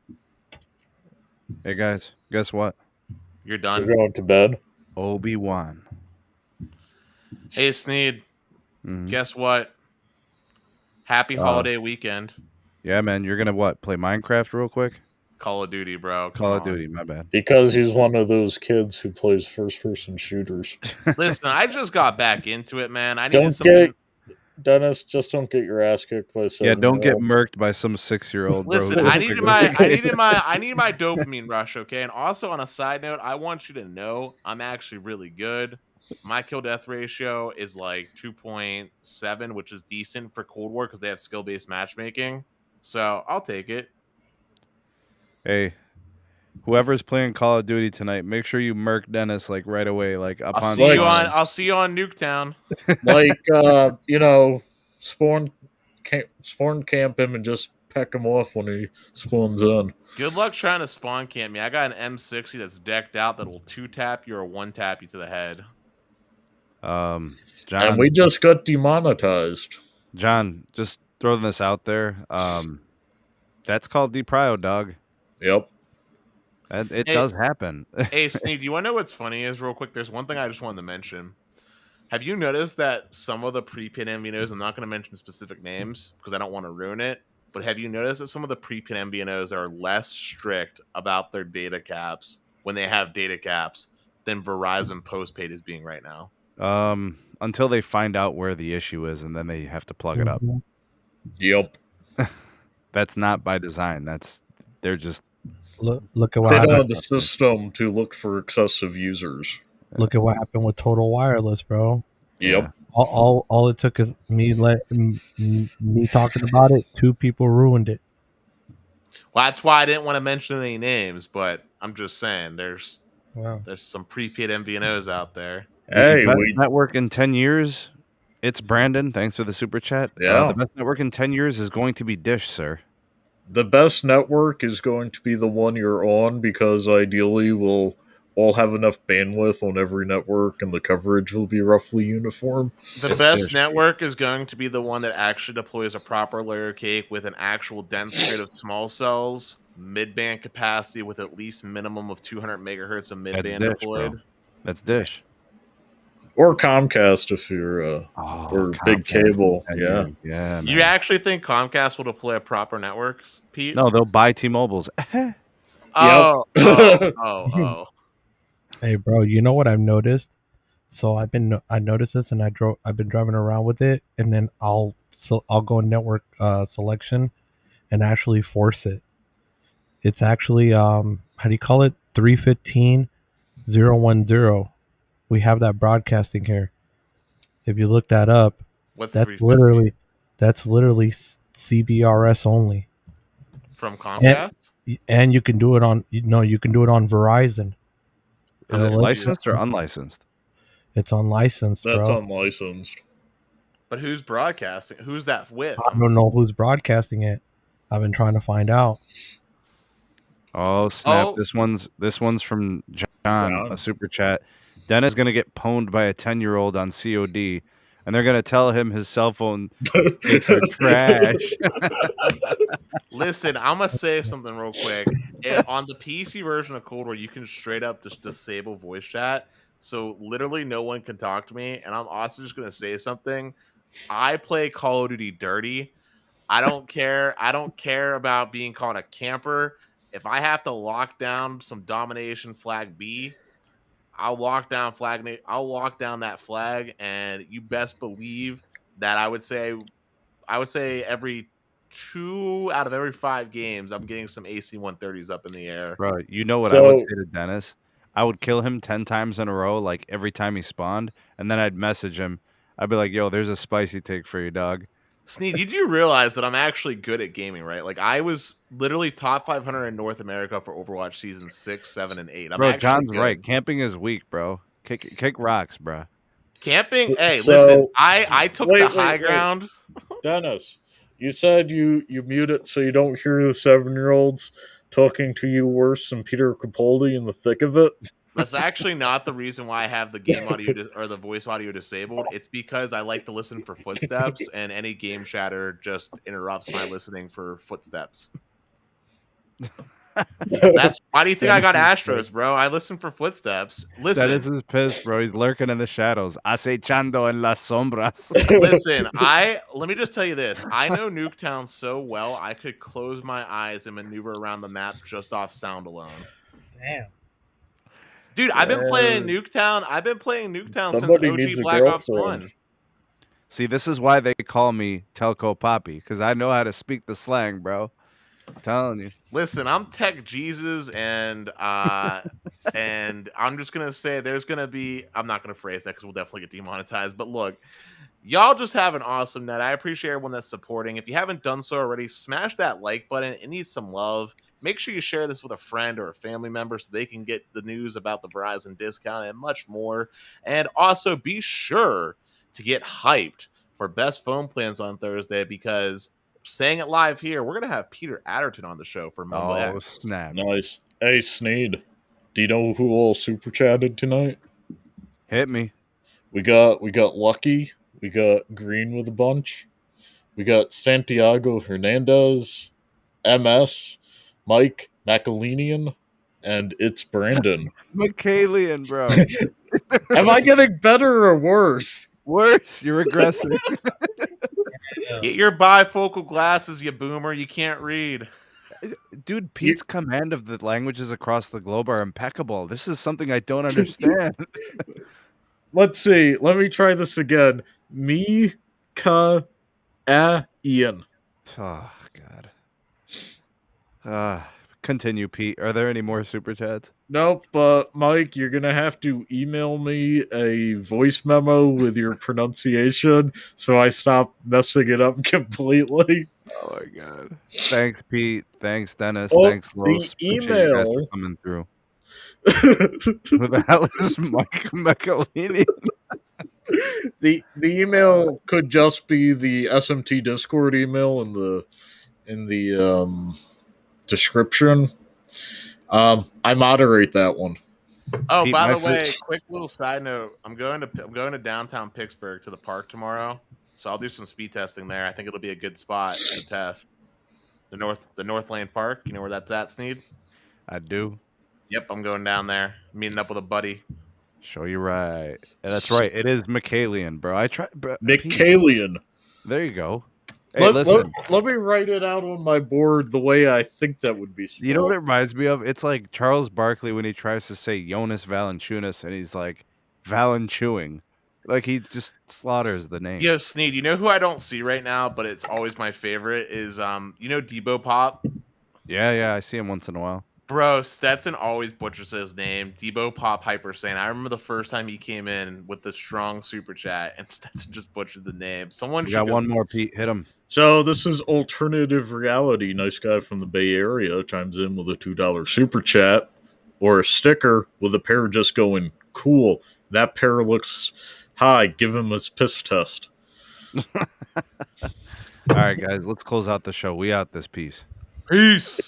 Hey guys, guess what? You're done. We're going to bed. Obi-Wan. Hey, Sneed, Mhm. guess what? Happy holiday weekend. Yeah, man, you're gonna what? Play Minecraft real quick? Call of Duty, bro. Come Call on. of Duty. My bad. Because he's one of those kids who plays first-person shooters. Listen, I just got back into it, man. I needed Don't something. Dennis, just don't get your ass kicked by 7 Yeah, don't get year-olds. murked by some 6-year-old. Bro, Listen, who I doesn't needed pick my up- I need my dopamine rush, okay? And also on a side note, I want you to know I'm actually really good. My kill death ratio is like 2.7, which is decent for Cold War because they have skill based matchmaking. So I'll take it. Hey, whoever's playing Call of Duty tonight, make sure you murk Dennis like right away. Like upon I'll see spawn. you on Nuketown. Like, spawn camp him and just peck him off when he spawns in. Good luck trying to spawn camp me. I got an M60 that's decked out that will 2-tap you or 1-tap you to the head. John, And we just got demonetized. John, just throwing this out there. That's called deprio, dog. Yep. It Hey. does happen. Hey, Steve, do you want to know what's funny is real quick? There's one thing I just wanted to mention. Have you noticed that some of the pre-pin MVNOs, I'm not going to mention specific names because I don't want to ruin it, but have you noticed that some of the pre-pin MVNOs are less strict about their data caps when they have data caps than Verizon postpaid is being right now? Until they find out where the issue is, and then they have to plug it up. Yep. That's not by design. They're just Look at what They don't happened. have the system to look for excessive users. Look at what happened with Total Wireless, bro. Yep. All it took is me talking about it. 2 people ruined it. Well, that's why I didn't want to mention any names, but I'm just saying there's Wow. some pre-paid MVNOs out there. Hey, the best we network in 10 years. It's Brandon. Thanks for the super chat. Yeah. The best network in 10 years is going to be Dish, sir. the best network is going to be the one you're on because ideally we'll all have enough bandwidth on every network and the coverage will be roughly uniform. The best network is going to be the one that actually deploys a proper layer cake with an actual dense grid of small cells, mid-band capacity with at least minimum of 200 megahertz of mid-band deployed. Bro. That's Dish. Or Comcast if you're or big cable. Yeah. Yeah. You actually think Comcast will deploy a proper network, Pete? No, they'll buy T-Mobiles. Oh. Hey, bro, you know what I've noticed? So I noticed this, and I've been driving around with it, and then I'll go network selection, and actually force it. It's actually how do you call it? 315.010. We have that broadcasting here. If you look that up, that's literally CBRS only from Comcast, and you can do it on Verizon. Is it licensed or unlicensed? It's unlicensed, bro. That's unlicensed. But who's broadcasting? Who's that with? I don't know who's broadcasting it. I've been trying to find out. Oh snap! This one's from John, a super chat. Dennis gonna get pwned by a 10-year-old on COD, and they're gonna tell him his cell phone takes are trash. Listen, I'm gonna say something real quick. On the PC version of Cold War, you can straight up just disable voice chat, so literally no one can talk to me. And I'm also just gonna say something. I play Call of Duty dirty. I don't care. I don't care about being called a camper. If I have to lock down some domination flag B, I'll lock down that flag, and you best believe that I would say every 2 out of every 5 games, I'm getting some AC-130s up in the air. Bro, you know what I would say to Dennis? I would kill him 10 times in a row, like every time he spawned, and then I'd message him. I'd be like, yo, there's a spicy take for you, dog. Sneed, you do realize that I'm actually good at gaming, right? Like, I was literally top 500 in North America for Overwatch season 6, 7, and 8. Bro, John's right. Camping is weak, bro. Kick rocks, bro. Camping? Hey, listen, I took the high ground. Dennis, you said you mute it so you don't hear the 7-year-olds talking to you worse than Peter Capaldi in the thick of it. That's actually not the reason why I have the game audio or the voice audio disabled. It's because I like to listen for footsteps, and any game chatter just interrupts my listening for footsteps. That's why do you think I got Astros, bro? I listen for footsteps. Listen, Dennis is pissed, bro. He's lurking in the shadows. Acechando en las sombras. Listen, let me just tell you this. I know Nuketown so well, I could close my eyes and maneuver around the map just off sound alone. Damn. Dude, I've been playing Nuketown. Since OG Black Ops 1. See, this is why they call me Telco Poppy, because I know how to speak the slang, bro. I'm telling you. Listen, I'm Tech Jesus, and and I'm just gonna say there's gonna be. I'm not gonna phrase that because we'll definitely get demonetized. But look, y'all just have an awesome night. I appreciate everyone that's supporting. If you haven't done so already, smash that like button. It needs some love. Make sure you share this with a friend or a family member so they can get the news about the Verizon discount and much more. And also be sure to get hyped for best phone plans on Thursday, because saying it live here, we're going to have Peter Adderton on the show for Mobile X. Snap. Nice. Hey, Sneed, do you know who all super chatted tonight? Hit me. We got Lucky. We got Green with a bunch. We got Santiago Hernandez, MS, Mike McAlenian, and it's Brandon. McAlenian, bro. Am I getting better or worse? Worse. You're regressing. Get your bifocal glasses, you boomer. You can't read. Dude, Pete's command of the languages across the globe are impeccable. This is something I don't understand. Let's see. Let me try this again. Ian. Oh, God. Continue, Pete. Are there any more super chats? Nope, but Mike, you're going to have to email me a voice memo with your pronunciation so I stop messing it up completely. Oh, my God. Thanks, Pete. Thanks, Dennis. Oh, thanks, Los. The email. You guys for coming through. Who the hell is Mike McAlenian? The email could just be the SMT Discord email in the description. I moderate that one. Oh, Pete, by my the way, fish. quick little side note. I'm going to downtown Pittsburgh to the park tomorrow, so I'll do some speed testing there. I think it'll be a good spot to test the North Lane Park. You know where that's at, Sneed? I do. Yep, I'm going down there, meeting up with a buddy. Show you right. And that's right. It is Michaelian, bro. I try, bro, Pete. Michaelian. There you go. Hey, listen. Let me write it out on my board the way I think that would be spelled. You know what it reminds me of? It's like Charles Barkley when he tries to say Jonas Valanciunas and he's like Valanchuing. Like he just slaughters the name. Yo, Sneed, you know who I don't see right now, but it's always my favorite is you know Debo Pop? Yeah, I see him once in a while. Bro, Stetson always butchers his name. Debo Pop Hyper Sane. I remember the first time he came in with the strong super chat and Stetson just butchered the name. We got one more, Pete. Hit him. So this is Alternative Reality. Nice guy from the Bay Area chimes in with a $2 super chat or a sticker with a pair just going, cool. That pair looks high. Give him his piss test. All right, guys, let's close out the show. We out this piece. Peace.